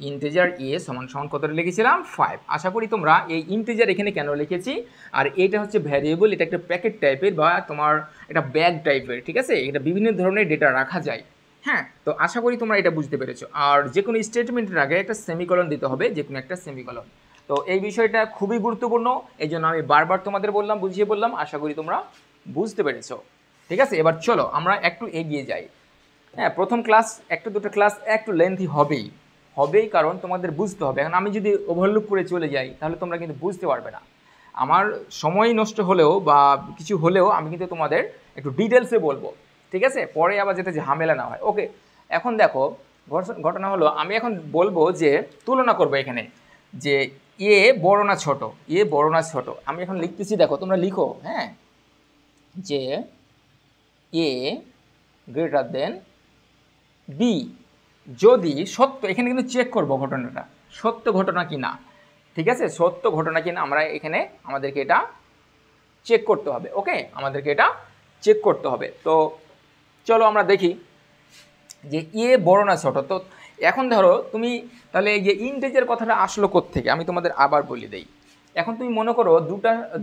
ইন্টিজার এ সমান সমান কত লিখেছিলাম 5। আশা করি তোমরা এই ইন্টিজার এখানে কেন লিখেছি, আর এটা হচ্ছে ভ্যারিয়েবল, এটা একটা প্যাকেট টাইপের বা তোমার এটা ব্যাগ টাইপের, ঠিক আছে, এটা বিভিন্ন ধরনের ডেটা রাখা যায়। হ্যাঁ, তো আশা করি তোমরা এটা বুঝতে পেরেছো। আর যে কোনো স্টেটমেন্টের আগে একটা সেমিকলন দিতে হবে, যে কোনো একটা সেমিকলন। তো এই বিষয়টা খুবই গুরুত্বপূর্ণ, এই জন্য আমি বারবার তোমাদের বললাম, বুঝিয়ে বললাম, আশা করি তোমরা বুঝতে পেরেছো, ঠিক আছে। এবার চলো আমরা একটু এগিয়ে যাই। হ্যাঁ, প্রথম ক্লাস একটা দুটো ক্লাস একটু লেন্থি হবেই, কারণ তোমাদের বুঝতে হবে। এখন আমি যদি ওভারলুক করে চলে যাই তাহলে তোমরা কিন্তু বুঝতে পারবে না, আমার সময় নষ্ট হলেও বা কিছু হলেও আমি কিন্তু তোমাদের একটু ডিটেলসে বলবো, ঠিক আছে, পরে আবার যাতে ঝামেলা না হয়। ওকে, এখন দেখো ঘটনা হলো, আমি এখন বলবো যে তুলনা করবো এখানে যে এ বড় না ছোট, এ বড় না ছোট। আমি এখন লিখতেছি, দেখো তোমরা লিখো, হ্যাঁ, যে এ গ্রেটার দেন বি যদি সত্য, এখানে কিন্তু চেক করব ঘটনাটা সত্য ঘটনা কি না, ঠিক আছে, সত্য ঘটনা কি না আমরা এখানে আমাদেরকে এটা চেক করতে হবে। ওকে, আমাদেরকে এটা চেক করতে হবে। তো চলো আমরা দেখি যে এ বড় না ছোট। তো এখন ধরো তুমি তাহলে এই যে ইন্টিজার কথাটা আসলো কোত্থেকে, আমি তোমাদের আবার বলে দেই। এখন তুমি মনে করো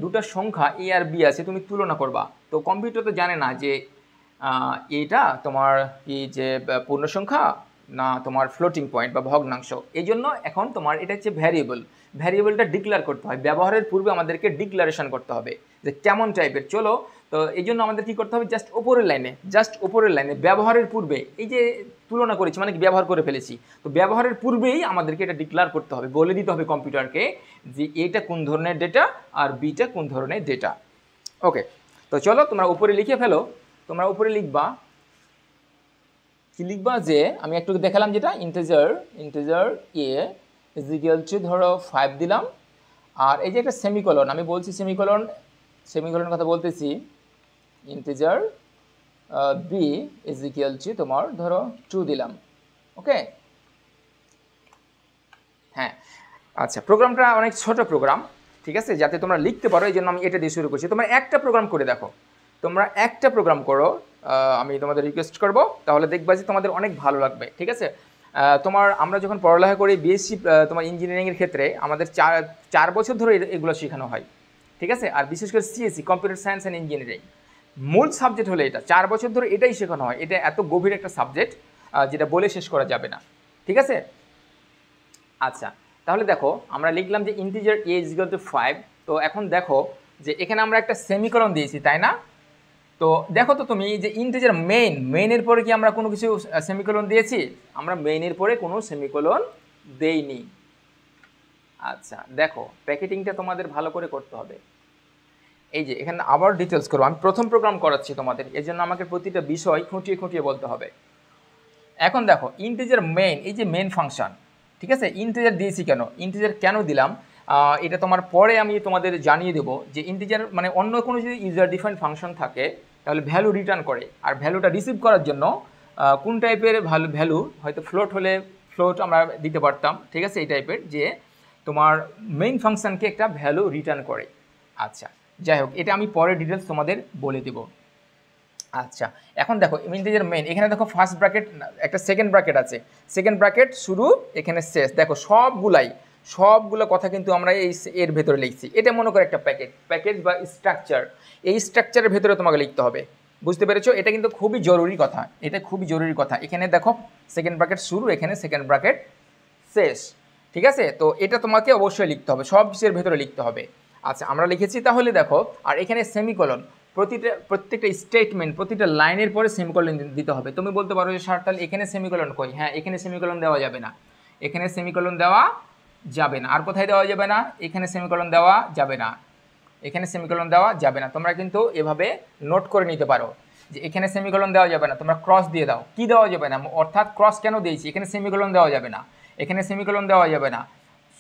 দুটা সংখ্যা এ আর বি আছে, তুমি তুলনা করবা। তো কম্পিউটার তো জানে না যে এটা তোমার এই যে পূর্ণ সংখ্যা না তোমার ফ্লোটিং পয়েন্ট বা ভগ্নাংশ। এই জন্য এখন তোমার এটা হচ্ছে ভ্যারিয়েবলটা ডিক্লেয়ার করতে হয়, ব্যবহারের পূর্বে আমাদেরকে ডিক্লারেশন করতে হবে যে কেমন টাইপের। চলো, তো এই জন্য আমাদের কী করতে হবে, জাস্ট ওপরের লাইনে ব্যবহারের পূর্বে, এই যে তুলনা করেছি মানে কি ব্যবহার করে ফেলেছি, তো ব্যবহারের পূর্বেই আমাদেরকে এটা ডিক্লেয়ার করতে হবে, বলে দিতে হবে কম্পিউটারকে যে এটা কোন ধরনের ডেটা আর বিটা কোন ধরনের ডেটা। ওকে, তো চলো তোমরা উপরে লিখে ফেলো। তোমরা উপরে লিখবা, কি লিখবা, যে আমি একটু দেখালাম যেটা integer A is equal two ধরো 5 দিলাম, আর এই যে একটা সেমিকোলন, আমি বলছি সেমিকোলন কথা বলতেছি, integer B is equal to তোমার ধরো 2 দিলাম। ওকে, হ্যাঁ আচ্ছা, প্রোগ্রামটা অনেক ছোট প্রোগ্রাম, ঠিক আছে, যাতে তোমরা লিখতে পারো, এই জন্য আমি এটা দিয়ে শুরু করছি। তোমরা একটা প্রোগ্রাম করে দেখো, তোমরা একটা প্রোগ্রাম করো, আমি তোমাদের রিকোয়েস্ট করব, তাহলে দেখবা যে তোমাদের অনেক ভালো লাগবে, ঠিক আছে। আমরা যখন পড়ালেখা করি বিএসসি তোমার ইঞ্জিনিয়ারিংয়ের ক্ষেত্রে আমাদের 4 বছর ধরে এগুলো শেখানো হয়, ঠিক আছে। আর বিশেষ করে CSC, computer science and engineering, মূল সাবজেক্ট হলো এটা, 4 বছর ধরে এটাই শেখানো হয়। এটা এত গভীর একটা সাবজেক্ট যেটা বলে শেষ করা যাবে না, ঠিক আছে। আচ্ছা, তাহলে দেখো আমরা লিখলাম যে integer a is equal two 5। তো এখন দেখো যে এখানে আমরা একটা সেমিকোলন দিয়েছি, তাই না? তো দেখো তো তুমি যে ইন্টিজার মেইনের পরে কি আমরা কোনো কিছু সেমিকোলন দিয়েছি? আমরা মেইনের পরে কোনো সেমিকোলন দেইনি। আচ্ছা দেখো, প্যাকেটিংটা তোমাদের ভালো করে করতে হবে। এই যে এখানে আবার ডিটেলস করবো, আমি প্রথম প্রোগ্রাম করাচ্ছি তোমাদের, এই জন্য আমাকে প্রতিটা বিষয় খুঁটিয়ে খুঁটিয়ে বলতে হবে। এখন দেখো ইন্টিজার মেইন, এই যে মেইন ফাংশন, ঠিক আছে। ইন্টিজার দিয়েছি কেন, ইন্টিজার কেন দিলাম, এটা তোমার পরে আমি তোমাদের জানিয়ে দেবো যে ইন্টিজার মানে অন্য কোনো যদি ইউজার ডিফাইন্ড ফাংশন থাকে তাহলে ভ্যালু রিটার্ন করে, আর ভ্যালুটা রিসিভ করার জন্য কোন টাইপের ভ্যালু, হয়তো ফ্লোট হলে ফ্লোট আমরা দিতে পারতাম, ঠিক আছে, এই টাইপের যে তোমার মেইন ফাংশনকে একটা ভ্যালু রিটার্ন করে। আচ্ছা যাই হোক, এটা আমি পরে ডিটেলস তোমাদের বলে দেবো। আচ্ছা এখন দেখো ইন্টিজার মেইন, এখানে দেখো ফার্স্ট ব্র্যাকেট, একটা সেকেন্ড ব্র্যাকেট আছে, সেকেন্ড ব্র্যাকেট শুরু, এখানে শেষ। দেখো সবগুলো কথা কিন্তু আমরা এর ভেতরে লিখছি। এটা মনে করো একটা প্যাকেজ বা স্ট্রাকচার, এই স্ট্রাকচারের ভেতরে তোমাকে লিখতে হবে, বুঝতে পেরেছো? এটা কিন্তু খুবই জরুরি কথা, এটা খুবই জরুরি কথা। এখানে দেখো সেকেন্ড ব্র্যাকেট শুরু, এখানে সেকেন্ড ব্র্যাকেট শেষ, ঠিক আছে। তো এটা তোমাকে অবশ্যই লিখতে হবে, সব কিছুর ভেতরে লিখতে হবে। আচ্ছা আমরা লিখেছি, তাহলে দেখো, আর এখানে সেমিকোলন, প্রত্যেকটা স্টেটমেন্ট, প্রতিটা লাইনের পরে সেমিকোলন দিতে হবে। তুমি বলতে পারো যে স্যার তাহলে এখানে সেমিকোলন কই? হ্যাঁ, এখানে সেমিকোলন দেওয়া যাবে না, এখানে সেমিকোলন দেওয়া যাবে না। আর কোথায় দেওয়া যাবে না? এখানে সেমিকোলন দেওয়া যাবে না, এখানে সেমিকোলন দেওয়া যাবে না। তোমরা কিন্তু এভাবে নোট করে নিতে পারো যে এখানে সেমিকোলন দেওয়া যাবে না, তোমরা ক্রস দিয়ে দাও। কি দেওয়া যাবে না, অর্থাৎ ক্রস কেন দিয়েছি, এখানে সেমিকোলন দেওয়া যাবে না, এখানে সেমিকোলন দেওয়া যাবে না।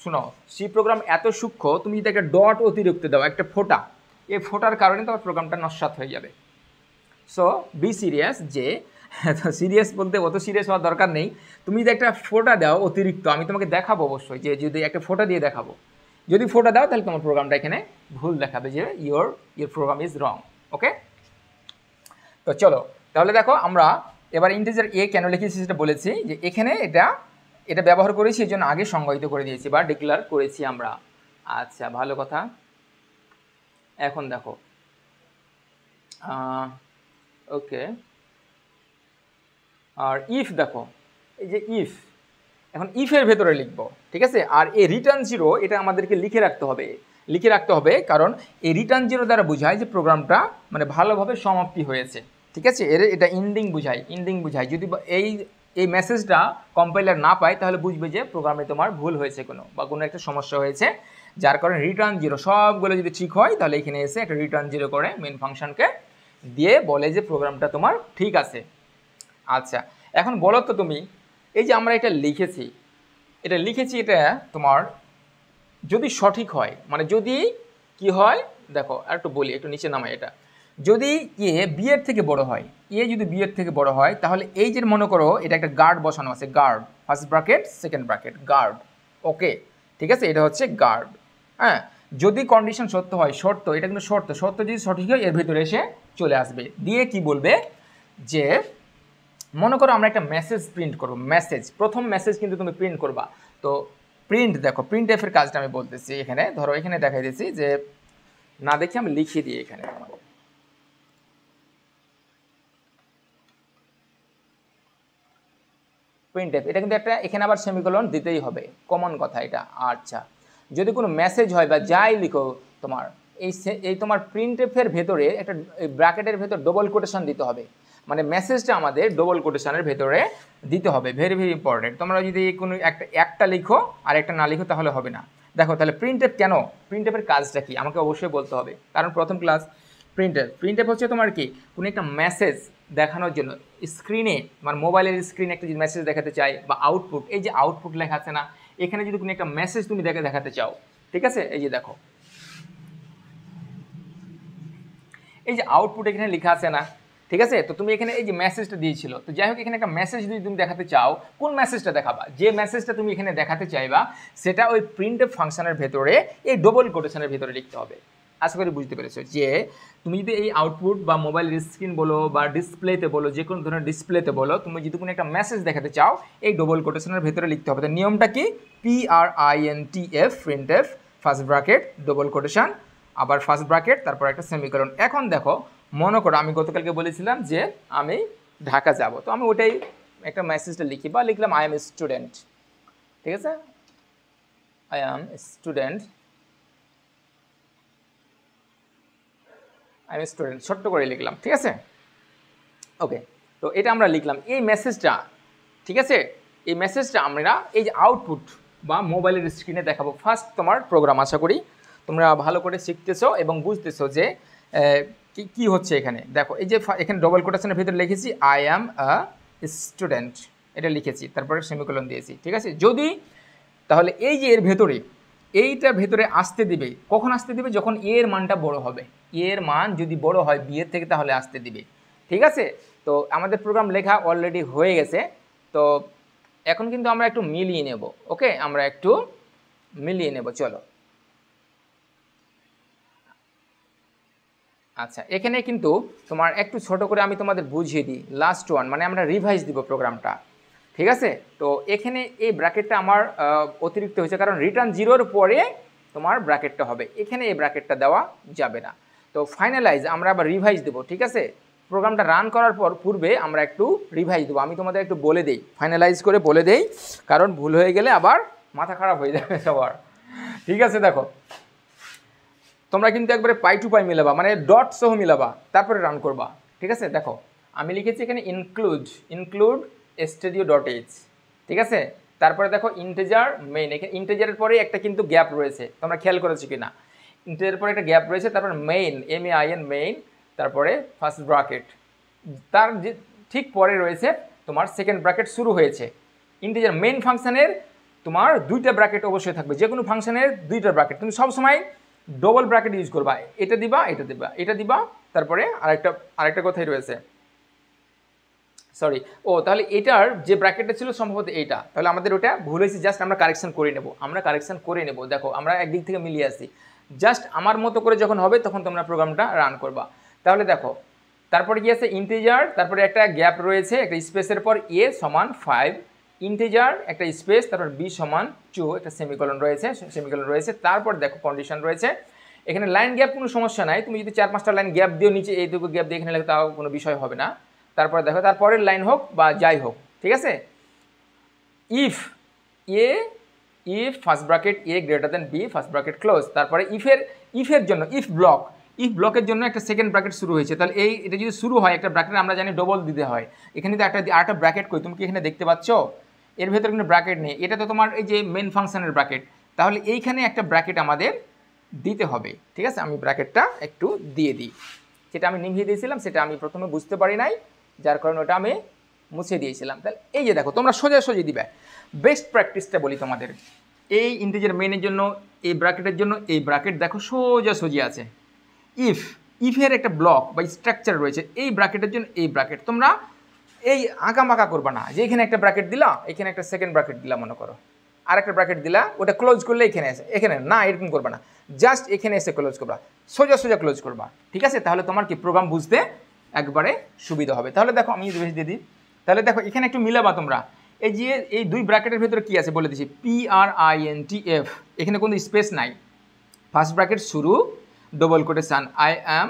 শুনো, সি প্রোগ্রাম এত সূক্ষ্ম, তুমি যদি একটা ডট অতিরিক্ত দাও, একটা ফোঁটা, এই ফোটার কারণে তোমার প্রোগ্রামটা নস্যাৎ হয়ে যাবে। সো বি সিরিয়াস, যে সিরিয়াস বলতে অত সিরিয়াস হওয়ার দরকার নেই। তুমি যদি একটা ফোঁটা দাও অতিরিক্ত, আমি তোমাকে দেখাবো অবশ্যই, যে যদি একটা ফোঁটা দিয়ে দেখাবো, যদি ফোঁটা দাও তাহলে তোমার প্রোগ্রামটা এখানে ভুল দেখাবে, যে ইয়োর প্রোগ্রাম ইজ রং। ওকে, তো চলো তাহলে দেখো আমরা এবার ইন্টিজার এ কেন লিখেছি সেটা বলেছি, যে এখানে এটা ব্যবহার করেছি, এই জন্য আগে সংজ্ঞায়িত করে দিয়েছি বা ডিক্লেয়ার করেছি আমরা। আচ্ছা ভালো কথা। এখন দেখো ওকে, আর ইফ দেখো, এই যে ইফ, এখন ইফের ভেতরে লিখব, ঠিক আছে। আর এই রিটার্ন জিরো, এটা আমাদেরকে লিখে রাখতে হবে, কারণ এই রিটার্ন জিরো দ্বারা বোঝায় যে প্রোগ্রামটা মানে ভালোভাবে সমাপ্তি হয়েছে, ঠিক আছে। এটা ইন্ডিং বোঝায়। যদি এই মেসেজটা কম্পাইলার না পায় তাহলে বুঝবে যে প্রোগ্রামে তোমার ভুল হয়েছে, কোনো একটা সমস্যা হয়েছে, যার কারণে রিটার্ন জিরো। সবগুলো যদি ঠিক হয় তাহলে এখানে এসে একটা রিটার্ন জিরো করে মেন ফাংশনকে দিয়ে বলে যে প্রোগ্রামটা তোমার ঠিক আছে। আচ্ছা এখন বলো তো তুমি, এই যে আমরা এটা লিখেছি, এটা তোমার যদি সঠিক হয়, মানে যদি কি হয়, দেখো আর একটু বলি, একটু নিচে নামাই। এটা যদি এ বি এর থেকে বড় হয়, যদি বি এর থেকে বড় হয়, তাহলে এই যে মনে করো এটা একটা গার্ড বসানো আছে, guard, first bracket second bracket, guard. Okay ঠিক আছে, এটা হচ্ছে গার্ড। হ্যাঁ, যদি কন্ডিশন সত্য হয়, এটা কিন্তু সত্য যদি সঠিক হয়, এর ভিতরে এসে চলে আসবে, দিয়ে কি বলবে যে মনে করো আমরা একটা মেসেজ প্রিন্ট করবো, প্রথম মেসেজ কিন্তু তুমি প্রিন্ট করবা। তো দেখো প্রিন্ট এফের কাজটা আমি বলতেছি। এখানে ধরো, এখানে দেখাই দিচ্ছি, যে না দেখি আমি লিখিয়ে দিই এখানে তোমাদের। প্রিন্ট এফ, এটা কিন্তু একটা, এখানে আবার সেমিকোলন দিতেই হবে, কমন কথা এটা। আচ্ছা, যদি কোনো মেসেজ হয় বা যাই লিখো তোমার, এই তোমার প্রিন্ট এফের ভেতরে একটা ব্র্যাকেটের ভেতর ডবল কোটেশন দিতে হবে, মানে মেসেজটা আমাদের ডবল কোটেশনের ভেতরে দিতে হবে। Very very important. তোমরা যদি কোনো একটা লিখো আর একটা না লিখো তাহলে হবে না। দেখো তাহলে প্রিন্ট এফ কেন, প্রিন্ট এফের কাজটা কি আমাকে অবশ্যই বলতে হবে, কারণ প্রথম ক্লাস। প্রিন্ট এফ হচ্ছে তোমার কি, কোনো একটা মেসেজ দেখানোর জন্য স্ক্রিনে, মানে মোবাইলের স্ক্রিনে একটা যদি মেসেজ দেখাতে চাই, বা আউটপুট, এই যে আউটপুট লেখা আছে না, এখানে যদি কোনো একটা মেসেজ তুমি দেখাতে চাও, ঠিক আছে, এই যে দেখো এই যে আউটপুট এখানে লেখা আছে না, ঠিক আছে, তো তুমি এখানে এই যে মেসেজটা দিয়েছিল, তো যাই হোক এখানে একটা মেসেজ যদি তুমি দেখাতে চাও, কোন মেসেজটা দেখাবা, যে মেসেজটা তুমি এখানে দেখাতে চাইবা সেটা ওই প্রিন্টএফ ফাংশনের ভেতরে এই ডবল কোটেশনের ভেতরে লিখতে হবে। আশা করি বুঝতে পেরেছো যে তুমি যদি এই আউটপুট বা মোবাইল স্ক্রিন বলো বা ডিসপ্লেতে বলো, যে কোনো ধরনের ডিসপ্লেতে বলো, তুমি যদি কোনো একটা মেসেজ দেখাতে চাও এই ডবল কোটেশনের ভেতরে লিখতে হবে। তো নিয়মটা কি, PRINTF printf first bracket double quotation, আবার ফার্স্ট ব্র্যাকেট, তারপর একটা সেমিকোলন। এখন দেখো মনে করো আমি গতকালকে বলেছিলাম যে আমি ঢাকা যাব, তো আমি ওটাই একটা মেসেজটা লিখি বা লিখলাম আই এম এ স্টুডেন্ট, ঠিক আছে, I am student, I am student ছোট্ট করে লিখলাম, ঠিক আছে, ওকে। তো এটা আমরা লিখলাম, এই মেসেজটা, ঠিক আছে, এই মেসেজটা আমরা এই যে আউটপুট বা মোবাইলের স্ক্রিনে দেখাবো। ফার্স্ট তোমার প্রোগ্রাম, আশা করি তোমরা ভালো করে শিখতেছো এবং বুঝতেছো যে কি হচ্ছে এখানে। দেখো এই যে এখানে ডবল কোটেশনের ভিতরে লিখেছি আই অ্যাম আ স্টুডেন্ট, এটা লিখেছি, তারপরে সেমিকোলন দিয়েছি, ঠিক আছে। যদি তাহলে এই যে এর ভেতরে এইটা ভেতরে আসতে দিবে, কখন আসতে দিবে, যখন এর মানটা বড় হবে, এর মান যদি বড় হয় বিয়ের থেকে তাহলে আসতে দিবে, ঠিক আছে। তো আমাদের প্রোগ্রাম লেখা অলরেডি হয়ে গেছে, তো এখন কিন্তু আমরা একটু মিলিয়ে নেব, ওকে, আমরা একটু মিলিয়ে নেব, চলো। আচ্ছা, এখানে কিন্তু তোমার একটু ছোট করে আমি তোমাদের বুঝিয়ে দিই, লাস্ট ওয়ান মানে আমরা রিভাইজ দিব প্রোগ্রামটা, ঠিক আছে। তো এখানে এই ব্র্যাকেটটা আমার অতিরিক্ত হয়েছে, কারণ রিটার্ন 0-র পরে তোমার ব্র্যাকেটটা হবে, এখানে এই ব্র্যাকেটটা দেওয়া যাবে না। তো ফাইনালাইজ আমরা আবার রিভাইজ দেবো, ঠিক আছে, প্রোগ্রামটা রান করার পর পূর্বে আমরা একটু রিভাইজ দেবো, আমি তোমাদের একটু বলে দেই, ফাইনালাইজ করে বলে দেই, কারণ ভুল হয়ে গেলে আবার মাথা খারাপ হয়ে যাবে সবার, ঠিক আছে। দেখো তোমরা কিন্তু একবারে পাই টু পাই মিলাবা, মানে ডট সহ মিলাবা, তারপরে রান করবা, ঠিক আছে। দেখো আমি লিখেছি এখানে ইনক্লুড studio.h, ঠিক আছে, তারপরে দেখো ইন্টিজার মেইন, এখানে ইন্টিজারের পরে একটা কিন্তু গ্যাপ রয়েছে, তোমরা খেয়াল করেছো কি না, ইন্টিজারের পরে একটা গ্যাপ রয়েছে, তারপর মেইন MAIN মেইন, তারপরে ফার্স্ট ব্র্যাকেট, তার যে ঠিক পরে রয়েছে তোমার সেকেন্ড ব্র্যাকেট শুরু হয়েছে। ইন্টিজার মেইন ফাংশনের তোমার দুইটা ব্র্যাকেট অবশ্যই থাকবে, যে কোনো ফাংশনের দুইটা ব্র্যাকেট, তুমি সবসময় ডবল ব্র্যাকেট ইউজ করবা, এটা দিবা এটা দিবা এটা দিবা, তারপরে আরেকটা কথাই রয়েছে, সরি, তাহলে এটার যে ব্র্যাকেটটা ছিল সম্ভবত এইটা, তাহলে আমাদের ওটা ভুল হয়েছে, জাস্ট আমরা কারেকশন করে নেব, দেখো আমরা একদিক থেকে মিলিয়ে আসি, জাস্ট আমার মতো করে যখন হবে তখন তোমরা প্রোগ্রামটা রান করবা। তাহলে দেখো তারপরে কি আছে, ইন্টিজার, তারপরে একটা গ্যাপ রয়েছে, একটা স্পেসের পর a সমান 5, ইন্টিজার একটা স্পেস, তারপর b সমান 2, একটা সেমিকোলন রয়েছে, তারপর দেখো কন্ডিশন রয়েছে। এখানে লাইন গ্যাপ কোনো সমস্যা নাই, তুমি যদি 4-5টা লাইন গ্যাপ দিও, নিচে এইটুকু গ্যাপ দিয়ে এখানে লেখো, তাও কোনো বিষয় হবে না। তারপরে দেখো তারপরের লাইন হোক বা যাই হোক, ঠিক আছে, if first bracket a greater than b first bracket close, তারপরে ইফের জন্য ইফ ব্লকের জন্য একটা সেকেন্ড ব্র্যাকেট শুরু হয়েছে, তাহলে এটা যদি শুরু হয় একটা ব্র্যাকেট, আমরা জানি ডবল দিতে হয়, এখানে তো আরেকটা ব্র্যাকেট কই, তুমি কি এখানে দেখতে পাচ্ছ, এর ভেতরে কোনো ব্র্যাকেট নেই, এটা তো তোমার এই যে মেন ফাংশনের ব্র্যাকেট, তাহলে এইখানে একটা ব্র্যাকেট আমাদের দিতে হবে, ঠিক আছে। আমি ব্র্যাকেটটা একটু দিয়ে দিই, যেটা আমি নিভিয়ে দিয়েছিলাম সেটা আমি প্রথমে বুঝতে পারি নাই, যার কারণে ওটা আমি মুছে দিয়েছিলাম। তাহলে এই যে দেখো তোমরা সোজাসুজি দিবে, বেস্ট প্র্যাকটিসটা বলি তোমাদের, এই ইন্টিজার মেইনের জন্য এই ব্র্যাকেটের জন্য এই ব্র্যাকেট দেখো সোজাসুজি আছে, ইফের একটা ব্লক বা স্ট্রাকচার রয়েছে, এই ব্র্যাকেটের জন্য এই ব্র্যাকেট, তোমরা এই আঁকামাকা করবা না, যে এখানে একটা ব্র্যাকেট দিলা, এখানে একটা সেকেন্ড ব্র্যাকেট দিলা, মনে করো আর একটা ব্র্যাকেট দিলা, ওটা ক্লোজ করলে এখানে না, এরকম করবা না, জাস্ট এখানে এসে ক্লোজ করবা, সোজা ক্লোজ করবা, ঠিক আছে। তাহলে তোমার কি প্রোগ্রাম বুঝতে একবারে সুবিধা হবে। তাহলে দেখো আমি যদি দিয়ে দিই, তাহলে দেখো এখানে একটু মিলাবা তোমরা, এই যে এই দুই ব্র্যাকেটের ভিতরে কি আছে বলে দিচ্ছি, PRINTF, এখানে কোনো স্পেস নাই, ফার্স্ট ব্র্যাকেট শুরু, double quotation I am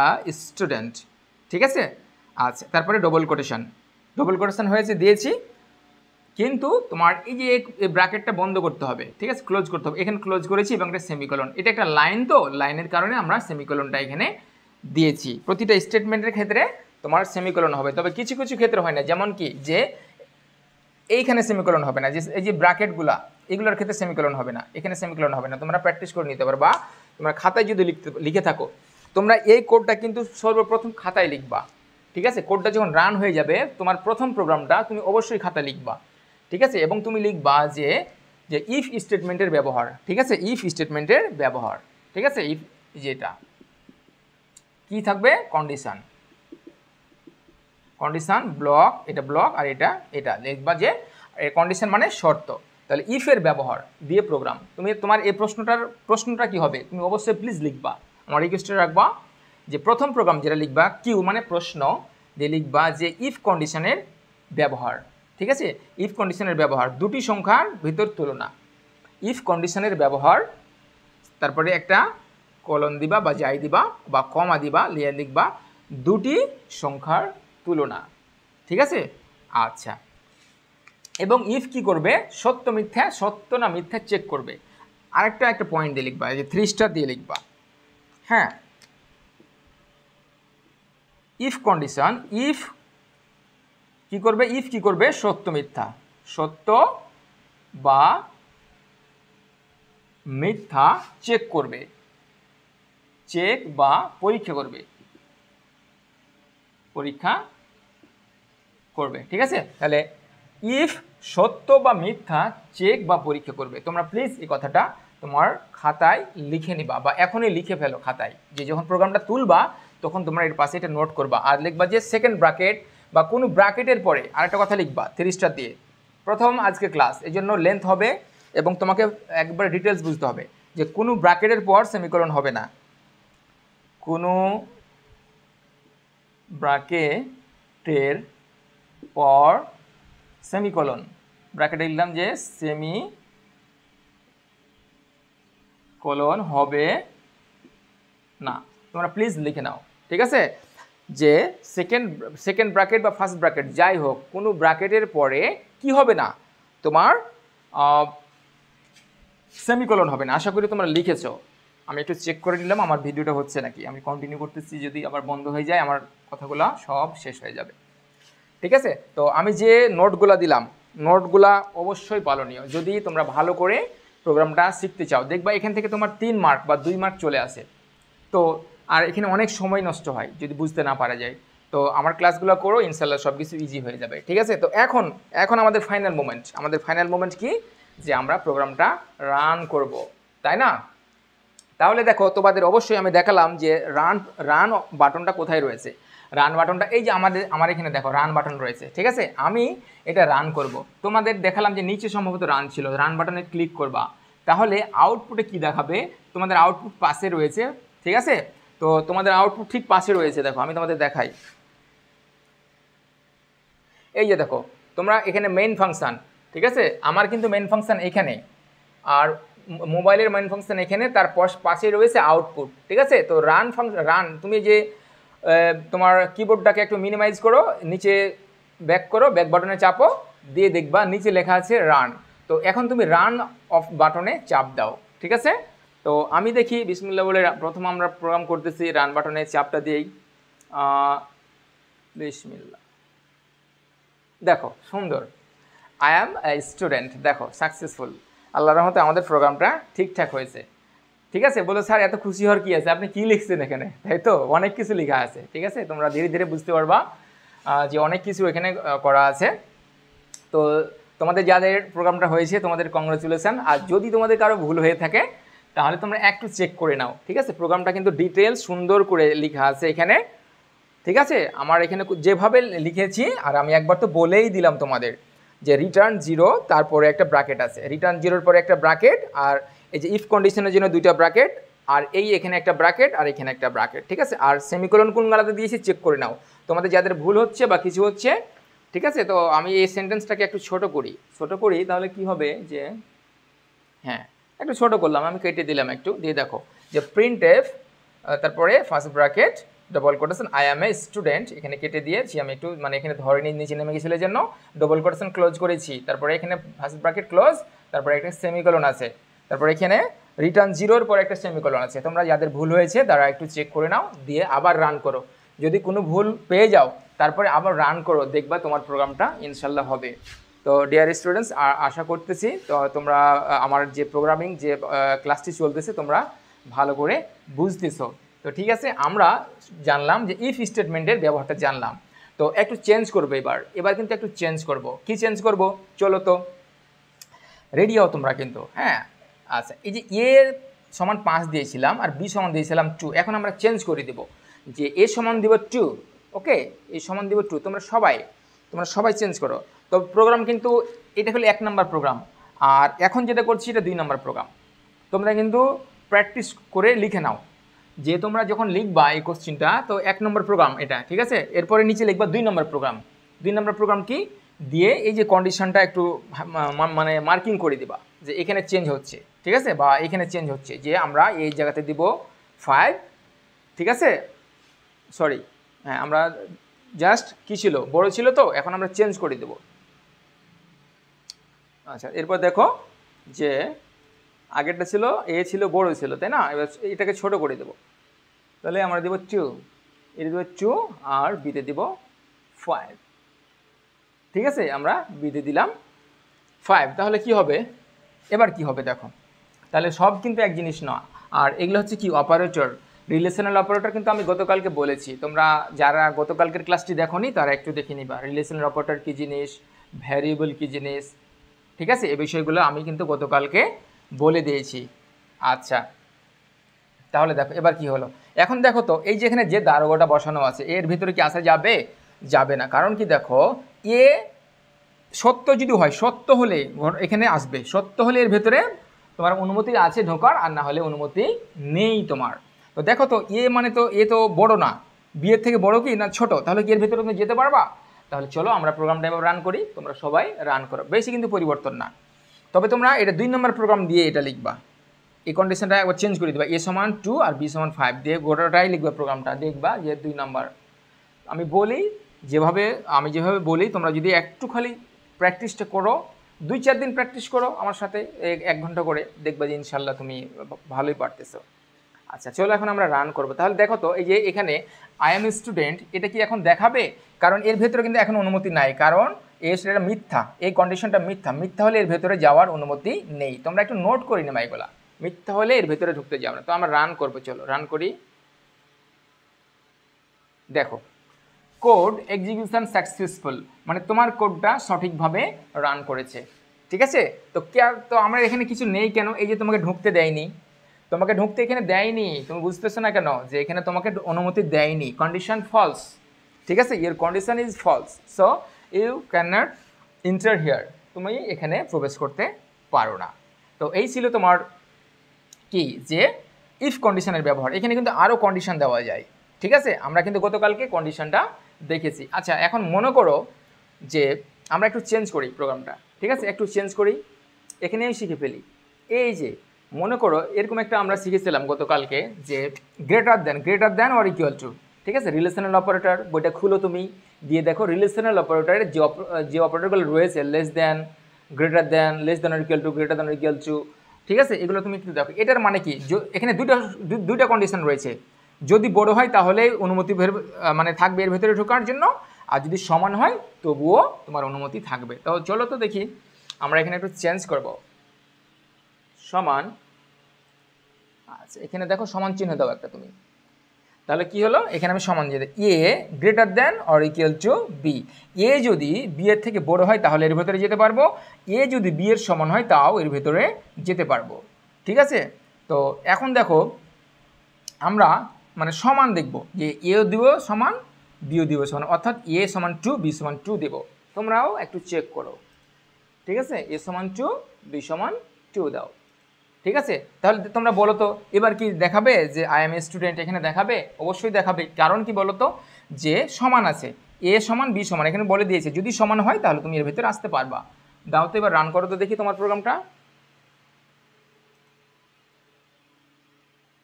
a student, ঠিক আছে। আচ্ছা, তারপরে ডবল কোটেশন হয়েছে দিয়েছি, কিন্তু তোমার এই যে এই ব্র্যাকেটটা বন্ধ করতে হবে, ঠিক আছে, ক্লোজ করতে হবে, এখানে ক্লোজ করেছি এবং একটা সেমিকোলন, এটা একটা লাইন, তো লাইনের কারণে আমরা সেমিকোলনটা এখানে দিয়েছি। প্রতিটা স্টেটমেন্টের ক্ষেত্রে তোমার সেমিকোলন হবে, তবে কিছু ক্ষেত্রে হয় না, যেমন কি যে এইখানে সেমিকোলন হবে না, যে এই যে ব্র্যাকেটগুলা এগুলোর ক্ষেত্রে সেমিকোলন হবে না, এখানে সেমিকোলন হবে না, তোমরা প্র্যাকটিস করে নিতে পারো, বা তোমরা খাতায় যদি লিখে থাকো, তোমরা এই কোডটা কিন্তু সর্বপ্রথম খাতায় লিখবা, ঠিক আছে। কোডটা যখন রান হয়ে যাবে তোমার প্রথম প্রোগ্রামটা তুমি অবশ্যই খাতায় লিখবা, ঠিক আছে, এবং তুমি লিখবা যে যে ইফ স্টেটমেন্টের ব্যবহার, ঠিক আছে, ইফ স্টেটমেন্টের ব্যবহার, ঠিক আছে, ইফ যেটা কি থাকবে কন্ডিশন, কন্ডিশন ব্লক, এটা ব্লক আর এটা লিখবা যে কন্ডিশন মানে শর্ত। তাহলে ইফের ব্যবহার দিয়ে প্রোগ্রাম, তুমি তোমার এই প্রশ্নটা কি হবে, তুমি অবশ্যই প্লিজ লিখবা, আমার রিকোয়েস্টে রাখবা যে প্রথম প্রোগ্রাম যেটা লিখবা কিউ মানে প্রশ্ন দিয়ে লিখবা যে ইফ কন্ডিশনের ব্যবহার, ঠিক আছে, ইফ কন্ডিশনের ব্যবহার দুটি সংখ্যার ভিতর তুলনা, ইফ কন্ডিশনের ব্যবহার, তারপরে একটা কলন দিবা বা যাই দিবা বা কমা দিবা, লিয়ে লিখবা দুটি সংখ্যার তুলনা, ঠিক আছে। আচ্ছা, এবং ইফ কি করবে, সত্য মিথ্যা, সত্য না মিথ্যা চেক করবে। একটা পয়েন্ট দিয়ে লিখবা, এই যে 3 স্টার দিয়ে লিখবা, হ্যাঁ। ইফ কন্ডিশন, ইফ কি করবে সত্য মিথ্যা, সত্য বা মিথ্যা চেক করবে, চেক বা পরীক্ষা করবে, ঠিক আছে। তাহলে ইফ সত্য বা মিথ্যা চেক বা পরীক্ষা করবে। তোমরা প্লিজ এই কথাটা তোমার খাতায় লিখে নিবা বা এখনই লিখে ফেলো খাতায়, যে যখন প্রোগ্রামটা তুলবা তখন তোমরা এর পাশে এটা নোট করবা, আর লিখবা যে সেকেন্ড ব্র্যাকেট বা কোনো ব্র্যাকেটের পরে আরেকটা কথা লিখবা 3 স্টার দিয়ে। প্রথম আজকে ক্লাস, এই জন্য লেন্থ হবে এবং তোমাকে একবার ডিটেলস বুঝতে হবে যে কোনো ব্র্যাকেটের পর সেমিকোলন হবে না, কোনো ব্র্যাকেটের পর সেমিকোলন, ব্র্যাকেটে লিখলাম যে সেমিকোলন হবে না, তোমরা প্লিজ লিখে নাও, ঠিক আছে। যে সেকেন্ড ব্র্যাকেট বা ফার্স্ট ব্র্যাকেট যাই হোক, কোনো ব্র্যাকেটের পরে কি হবে না, তোমার সেমিকোলন হবে না। আশা করি তোমরা লিখেছো। আমি একটু চেক করে নিলাম আমার ভিডিওটা হচ্ছে নাকি, আমি কন্টিনিউ করতেছি, যদি আবার বন্ধ হয়ে যায় আমার কথাগুলো সব শেষ হয়ে যাবে, ঠিক আছে। তো আমি যে নোটগুলা দিলাম, নোটগুলা অবশ্যই পালনীয় যদি তোমরা ভালো করে প্রোগ্রামটা শিখতে চাও। দেখবা এখান থেকে তোমার 3 মার্ক বা 2 মার্ক চলে আসে, তো আর এখানে অনেক সময় নষ্ট হয় যদি বুঝতে না পারা যায়। তো আমার ক্লাসগুলো করো, ইনশাল্লাহ সব কিছু ইজি হয়ে যাবে, ঠিক আছে। তো এখন আমাদের ফাইনাল মোমেন্ট কি, যে আমরা প্রোগ্রামটা রান করব, তাই না। তাহলে দেখো তোমাদের অবশ্যই আমি দেখালাম যে রান বাটনটা কোথায় রয়েছে। রান বাটনটা এই যে আমার এখানে দেখো রান বাটন রয়েছে, ঠিক আছে। আমি এটা রান করব, তোমাদের দেখালাম যে নিচে সম্ভবত রান ছিল, রান বাটনে ক্লিক করবা, তাহলে আউটপুটে কি দেখাবে, তোমাদের আউটপুট পাশে রয়েছে, ঠিক আছে। তো তোমাদের আউটপুট ঠিক পাশে রয়েছে, দেখো আমি তোমাদের দেখাই, এই যে দেখো তোমরা এখানে মেইন ফাংশন, ঠিক আছে, আমার কিন্তু মেইন ফাংশন এখানে, আর মোবাইলের মেইন ফাংশন এখানে, তার পাশে রয়েছে আউটপুট, ঠিক আছে। তো রান তুমি যে তোমার কিবোর্ডটাকে একটু মিনিমাইজ করো, নিচে ব্যাক করো, ব্যাক বাটনে চাপো, দিয়ে দেখবা নিচে লেখা আছে রান। তো এখন তুমি রান অফ বাটনে চাপ দাও, ঠিক আছে। তো আমি দেখি বিসমিল্লাহ বলে প্রথম আমরা প্রোগ্রাম করতেছি, রান বাটনে চাপটা দিই, বিসমিল্লাহ, দেখো সুন্দর, আই অ্যাম এ স্টুডেন্ট, দেখো সাকসেসফুল, আল্লাহর রহমতে আমাদের প্রোগ্রামটা ঠিকঠাক হয়েছে, ঠিক আছে। বলো স্যার এত খুশি হওয়ার কি আছে, আপনি কি লিখছেন এখানে, তাই তো অনেক কিছু লেখা আছে, ঠিক আছে। তোমরা ধীরে ধীরে বুঝতে পারবা যে অনেক কিছু এখানে করা আছে। তো তোমাদের যাদের প্রোগ্রামটা হয়েছে তোমাদের কংগ্রাচুলেশন, আর যদি তোমাদের কারো ভুল হয়ে থাকে তাহলে তোমরা একটু চেক করে নাও, ঠিক আছে। প্রোগ্রামটা কিন্তু ডিটেলস সুন্দর করে লেখা আছে এখানে, ঠিক আছে। আমার এখানে যেভাবে লিখেছি, আর আমি একবার তো বলেই দিলাম তোমাদের যে রিটার্ন 0, তারপরে একটা ব্র্যাকেট আছে, রিটার্ন 0-র পরে একটা ব্র্যাকেট, আর এই যে ইফ কন্ডিশনের জন্য 2টা ব্র্যাকেট, আর এই এখানে একটা ব্র্যাকেট আর এখানে একটা ব্র্যাকেট, ঠিক আছে। আর সেমিকোলন কোন গালাতে দিয়েছি চেক করে নাও, তোমাদের যাদের ভুল হচ্ছে বা কিছু হচ্ছে, ঠিক আছে। তো আমি এই সেন্টেন্সটাকে একটু ছোট করি, তাহলে কি হবে যে, হ্যাঁ একটু ছোট করলাম, আমি কেটে দিলাম একটু, দিয়ে দেখো যে প্রিন্ট এফ, তারপরে first bracket double quotation I am a student, এখানে কেটে দিয়েছি আমি একটু, মানে এখানে ধরেনি নিচে নেমে গেছিল জন্য ডবল কোটেশন ক্লোজ করেছি, তারপরে এখানে ফার্স্ট ব্র্যাকেট ক্লোজ, তারপরে একটা সেমিকোলন আছে, তারপরে এখানে রিটার্ন 0-র পর একটা সেমিকোলন আছে। তোমরা যাদের ভুল হয়েছে তারা একটু চেক করে নাও, দিয়ে আবার রান করো, যদি কোনো ভুল পেয়ে যাও তারপরে আবার রান করো, দেখবা তোমার প্রোগ্রামটা ইনশাল্লাহ হবে। তো ডিয়ার স্টুডেন্টস, আশা করতেছি তো তোমরা আমার যে প্রোগ্রামিং যে ক্লাসটি চলতেছে তোমরা ভালো করে বুঝতেছো। তো ঠিক আছে, আমরা জানলাম যে ইফ স্টেটমেন্টের ব্যবহারটা জানলাম। তো একটু চেঞ্জ করবো এবার কিন্তু একটু চেঞ্জ করব। কি চেঞ্জ করব, চলো তো রেডি হও তোমরা কিন্তু, হ্যাঁ। আচ্ছা, এই যে এ সমান 5 দিয়েছিলাম আর বি সমান দিয়েছিলাম 2, এখন আমরা চেঞ্জ করে দেব যে এ সমান দিব 2, ওকে, এ সমান দিব 2। তোমরা সবাই চেঞ্জ করো। তো প্রোগ্রাম কিন্তু এটা হলো 1 নাম্বার প্রোগ্রাম, আর এখন যেটা করছি এটা 2 নাম্বার প্রোগ্রাম। তোমরা কিন্তু প্র্যাকটিস করে লিখে নাও যে তোমরা যখন লিখবা এই কোশ্চিনটা, তো 1 নম্বর প্রোগ্রাম এটা, ঠিক আছে। এরপরে নিচে লিখবা 2 নম্বর প্রোগ্রাম। 2 নম্বর প্রোগ্রাম কি দিয়ে এই যে কন্ডিশনটা একটু মানে মার্কিং করে দিবা যে এখানে চেঞ্জ হচ্ছে, ঠিক আছে, বা এখানে চেঞ্জ হচ্ছে যে আমরা এই জায়গাতে দিব 5, ঠিক আছে, সরি, হ্যাঁ, আমরা জাস্ট কি ছিল, বড় ছিল, তো এখন আমরা চেঞ্জ করে দেব। আচ্ছা, এরপর দেখো যে আগেরটা ছিল এ ছিল বড় ছিল, তাই না, এবার এটাকে ছোট করে দেব। তাহলে আমরা দেব 2, এটা দেব 2 আর বিতে দিব 5, ঠিক আছে, আমরা বিতে দিলাম 5। তাহলে কি হবে, এবার কি হবে দেখো, তাহলে সব কিন্তু এক জিনিস না, আর এগুলো হচ্ছে কি অপারেটর, রিলেশনাল অপারেটর। কিন্তু আমি গতকালকে বলেছি, তোমরা যারা গতকালকের ক্লাসটি দেখোনি তারা একটু দেখে নিবা রিলেশনাল অপারেটর কী জিনিস, ভ্যারিয়েবল কী জিনিস, ঠিক আছে, এই বিষয়গুলো আমি কিন্তু গতকালকে বলে দিয়েছি। আচ্ছা, তাহলে দেখো এবার কি হলো, এখন দেখো তো এই যে এখানে যে দারোগাটা বসানো আছে এর ভিতরে কি আসা যাবে, যাবে না, কারণ কি দেখো এ সত্য যদি হয়, সত্য হলে এখানে আসবে, সত্য হলে এর ভেতরে তোমার অনুমতি আছে ঢোকার, আর না হলে অনুমতি নেই তোমার। তো দেখো তো এ মানে তো এ তো বড় না, বিয়ের থেকে বড় কি না ছোট, তাহলে কি এর ভেতরে তুমি যেতে পারবা? তাহলে চলো আমরা প্রোগ্রামটা এবার রান করি, তোমরা সবাই রান করো, বেশি কিন্তু পরিবর্তন না। তবে তোমরা এটা 2 নম্বর প্রোগ্রাম দিয়ে এটা লিখবা, এই কন্ডিশনটা একবার চেঞ্জ করে দিবা, এ সমান 2 আর বি সমান 5 দিয়ে গোটাটাই লিখবে প্রোগ্রামটা, দেখবা যে 2 নাম্বার। আমি বলি যেভাবে বলি তোমরা যদি একটু খালি প্র্যাকটিসটা করো, 2-4 দিন প্র্যাকটিস করো আমার সাথে 1 ঘন্টা করে, দেখবা যে ইনশাল্লাহ তুমি ভালোই পারতেছো। আচ্ছা, চলো এখন আমরা রান করবো। তাহলে দেখো তো এই যে এখানে আই এম স্টুডেন্ট, এটা কি এখন দেখাবে? কারণ এর ভেতরে কিন্তু এখন অনুমতি নাই, কারণ এটা মিথ্যা, এই কন্ডিশনটা মিথ্যা হলে এর ভেতরে যাওয়ার অনুমতি নেই। তোমরা একটু নোট করে নেবা এগুলা, মিথ্যা হলে এর ভেতরে ঢুকতে যাবে না। তো আমরা রান করবো, চলো রান করি। দেখো কোড এক্সিকিউশন সাকসেসফুল, মানে তোমার কোডটা সঠিকভাবে রান করেছে, ঠিক আছে। তো আমরা এখানে কিছু নেই কেন, এই যে তোমাকে ঢুকতে দেয়নি, তোমাকে ঢুকতে এখানে দেয়নি, তুমি বুঝতেছো না কেন যে এখানে তোমাকে অনুমতি দেয়নি, কন্ডিশন ফলস, ঠিক আছে, your condition is false, so you cannot enter here, তুমি এখানে প্রবেশ করতে পারো না। তো এই ছিল তোমার কি যে ইফ কন্ডিশনের ব্যবহার। এখানে কিন্তু আরও কন্ডিশন দেওয়া যায়, ঠিক আছে, আমরা কিন্তু গতকালকে কন্ডিশনটা দেখেছি। আচ্ছা, এখন মনে করো যে আমরা একটু চেঞ্জ করি প্রোগ্রামটা, ঠিক আছে, একটু চেঞ্জ করি, এখানে আমি শিখে ফেলি। এই যে মনে করো এরকম একটা আমরা শিখেছিলাম গতকালকে যে greater than or equal two, ঠিক আছে, রিলেশনাল অপারেটর, বইটা খুলো তুমি, দিয়ে দেখো রিলেশনাল অপারেটরের যে অপারেটরগুলো রয়েছে, less than, greater than, less than or equal two, greater than or equal two, ঠিক আছে, এগুলো তুমি একটু দেখো। এটার মানে কি, এখানে দুইটা কন্ডিশন রয়েছে, যদি বড় হয় তাহলে অনুমতি মানে থাকবে এর ভেতরে ঢোকার জন্য, আর যদি সমান হয় তবুও তোমার অনুমতি থাকবে। তো চলো তো দেখি, আমরা এখানে একটু চেঞ্জ করব, সমান, আচ্ছা এখানে দেখো সমান চিহ্ন দাও একটা তুমি, তাহলে কি হলো, এখানে আমি সমান দিয়ে A greater than or equal to B, A যদি বি এর থেকে বড় হয় তাহলে এর ভেতরে যেতে পারবো, এ যদি বি এর সমান হয় তাও এর ভেতরে যেতে পারবো, ঠিক আছে। তো এখন দেখো আমরা মানে সমান দেখব যে এও দিব সমান, বিও দিব সমান, অর্থাৎ এ সমান 2, বি সমান 2 দেব। তোমরাও একটু চেক করো, ঠিক আছে, এ সমান 2, বি সমান 2 দাও, ঠিক আছে। তাহলে তোমরা বলো তো এবার কি দেখাবে যে আই এম এ স্টুডেন্ট, এখানে দেখাবে? অবশ্যই দেখাবে, কারণ কি বলো তো যে সমান আছে, এ সমান বি সমান, এখানে বলে দিয়েছে যদি সমান হয় তাহলে তুমি এর ভেতরে আসতে পারবা। দাও তো এবার রান করো তো দেখি তোমার প্রোগ্রামটা।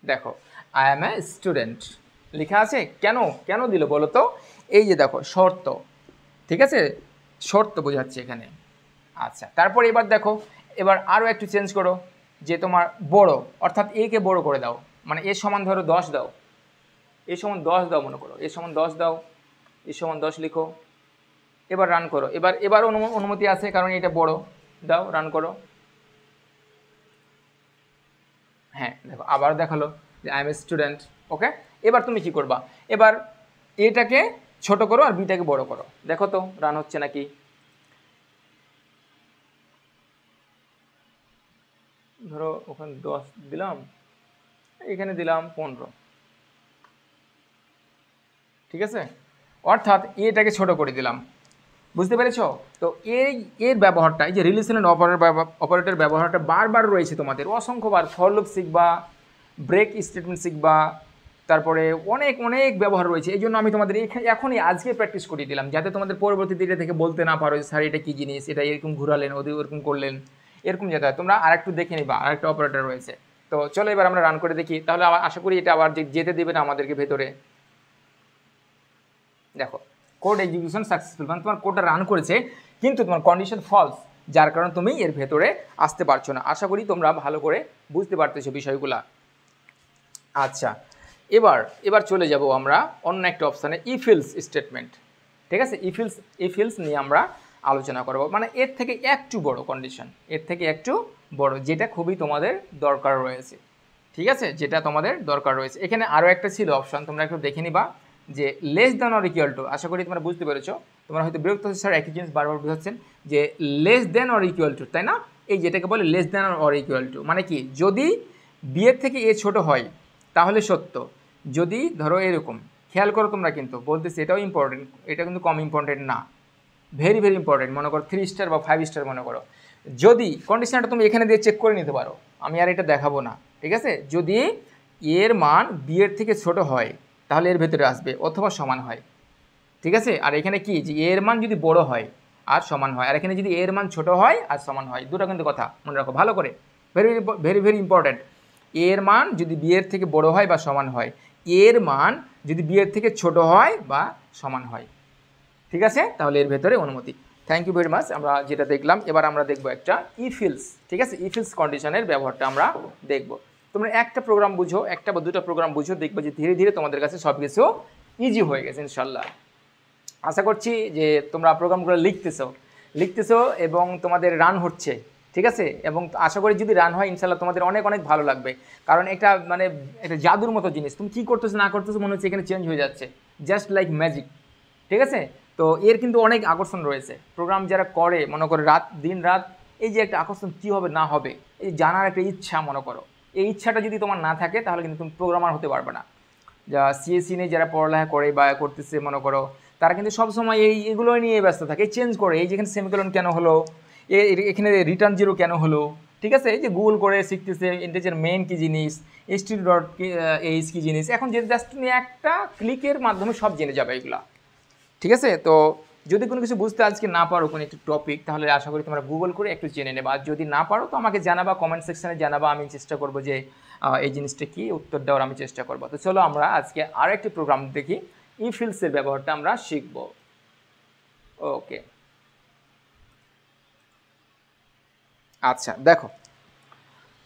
দেখো আই এম এ স্টুডেন্ট লেখা আছে, কেন দিল বলো তো, এই যে দেখো শর্ত, ঠিক আছে, শর্ত বোঝাচ্ছে এখানে। আচ্ছা, তারপর এবার দেখো, এবার আরও একটু চেঞ্জ করো যে তোমার বড়, অর্থাৎ এ কে বড় করে দাও, মানে এ সমান ধরো 10 দাও, এ সমান 10 দাও, মনে করো এ সমান 10 দাও, এ সমান 10 লিখো, এবার রান করো। এবার অনুমতি আছে কারণ এটা বড়, দাও রান করো। হ্যাঁ দেখো আবার দেখালো যে আই এম এ স্টুডেন্ট, ওকে। এবার তুমি কি করবা, এবার এটাকে ছোট করো আর বিটাকে বড় করো, দেখো তো রান হচ্ছে নাকি। ধরো ওখানে 10 দিলাম, এখানে দিলাম 15, ঠিক আছে। অর্থাৎ এটাকে ছোট করে দিলাম, বুঝতে পেরেছো? তো এর ব্যবহারটা, এই যে রিলেশনাল অপারেটর ব্যবহারটা বারবার রয়েছে তোমাদের, অসংখ্যবার। ফর লুপ শিখবা, ব্রেক স্টেটমেন্ট শিখবা, তারপরে অনেক অনেক ব্যবহার রয়েছে। এই জন্য আমি তোমাদের এখনই আজকে প্র্যাকটিস করিয়ে দিলাম, যাতে তোমাদের পরবর্তীতে এটা থেকে বলতে না পারো যে স্যার এটা কী জিনিস, এটা এরকম ঘুরালেন, ওদের ওরকম করলেন, এরকম যাতে হয়। তোমরা আরেকটু দেখে নিবা, আরেকটা অপারেটর রয়েছে। তো চলো এবার আমরা রান করে দেখি, তাহলে আশা করি এটা আবার যেতে দেবে না আমাদেরকে ভেতরে। দেখো, কোড এক্সিকিউশন সাকসেসফুল, মানে তোমার কোডটা রান করেছে, কিন্তু তোমার কন্ডিশন ফলস, যার কারণে তুমি এর ভেতরে আসতে পারছো না। আশা করি তোমরা ভালো করে বুঝতে পারতেছো বিষয়গুলা। আচ্ছা, এবার চলে যাব আমরা অন্য একটা অপশানে, ইফিলস স্টেটমেন্ট। ঠিক আছে, ইফিলস নিয়ে আমরা আলোচনা করব, মানে এর থেকে একটু বড় কন্ডিশন, এর থেকে একটু বড়, যেটা খুবই তোমাদের দরকার রয়েছে। ঠিক আছে, যেটা তোমাদের দরকার রয়েছে। এখানে আরও একটা ছিল অপশান, তোমরা একটু দেখে নিবা, যে less than or equal to. আশা করি তোমরা বুঝতে পেরেছো। তোমরা হয়তো বিরক্ত হচ্ছে, স্যার একই জিনিস বারবার বোঝাচ্ছেন, যে less than or equal two, তাই না? এই যেটাকে বলে less than or equal two, মানে কি, যদি বিয়ের থেকে এ ছোট হয় তাহলে সত্য। যদি ধরো এরকম, খেয়াল করো তোমরা, কিন্তু বলতেছি এটাও ইম্পর্টেন্ট, এটা কিন্তু কম ইম্পর্টেন্ট না, ভেরি ভেরি ইম্পর্টেন্ট। মনে করো 3 স্টার বা 5 স্টার মনে করো, যদি কন্ডিশনটা তুমি এখানে দিয়ে চেক করে নিতে পারো, আমি আর এটা দেখাবো না, ঠিক আছে। যদি এর মান বিয়ের থেকে ছোট হয় তাহলে এর ভেতরে আসবে, অথবা সমান হয়, ঠিক আছে। আর এখানে কি, যে এর মান যদি বড় হয় আর সমান হয়, আর এখানে যদি এর মান ছোট হয় আর সমান হয়, দুটো কিন্তু কথা মনে রাখো ভালো করে, ভেরি ভেরি ভেরি ইম্পর্টেন্ট। এর মান যদি বিয়ের থেকে বড় হয় বা সমান হয়, এর মান যদি বিয়ের থেকে ছোট হয় বা সমান হয়, ঠিক আছে, তাহলে এর ভেতরে অনুমতি। Thank you very much. আমরা যেটা দেখলাম, এবার আমরা দেখবো একটা ইফিলস। ঠিক আছে, ইফিলস কন্ডিশনের ব্যবহারটা আমরা দেখব। তোমরা একটা প্রোগ্রাম বুঝো, একটা বা দুটো প্রোগ্রাম বুঝো, দেখবে যে ধীরে ধীরে তোমাদের কাছে সব কিছু ইজি হয়ে গেছে ইনশাল্লাহ। আশা করছি যে তোমরা প্রোগ্রামগুলো লিখতেছো এবং তোমাদের রান হচ্ছে, ঠিক আছে। এবং আশা করি যদি রান হয় ইনশাল্লাহ তোমাদের অনেক অনেক ভালো লাগবে, কারণ এটা মানে এটা জাদুর মতো জিনিস। তুমি কী করতেছো না করতেছো মনে হচ্ছে এখানে চেঞ্জ হয়ে যাচ্ছে, জাস্ট লাইক ম্যাজিক, ঠিক আছে। তো এর কিন্তু অনেক আকর্ষণ রয়েছে। প্রোগ্রাম যারা করে, মনে করে দিন রাত, এই যে একটা আকর্ষণ কী হবে না হবে, এই জানার একটা ইচ্ছা, মনে করো এই ইচ্ছাটা যদি তোমার না থাকে তাহলে কিন্তু তুমি প্রোগ্রামার হতে পারবে না। যা সিএসসি নিয়ে যারা পড়ালেখা করে বা করতেছে, মনে করো তারা কিন্তু সবসময় এগুলো নিয়ে ব্যস্ত থাকে, চেঞ্জ করে, এই যেখানে সেমিকোলন কেন হলো, এখানে রিটার্ন জিরো কেন হলো, ঠিক আছে। এই যে গুগল করে শিখতেছে ইন্টিজার মেইন কী জিনিস, HTTP.h কী জিনিস, এখন যে জাস্ট তুমি একটা ক্লিকের মাধ্যমে সব জেনে যাবে এগুলা, ঠিক আছে। তো যদি কোনো কিছু বুঝতে আজকে না পারো কোনো একটি টপিক, তাহলে আশা করি তোমরা গুগল করে একটু জেনে নেবা। আর যদি না পারো তো আমাকে জানাবা, কমেন্ট সেকশানে জানাবা, আমি চেষ্টা করবো যে এই জিনিসটা কি উত্তর দেওয়ার আমি চেষ্টা করবো। তো চলো আমরা আজকে আরও একটি প্রোগ্রাম দেখি, ইফিলসের ব্যবহারটা আমরা শিখব। ওকে, আচ্ছা দেখো,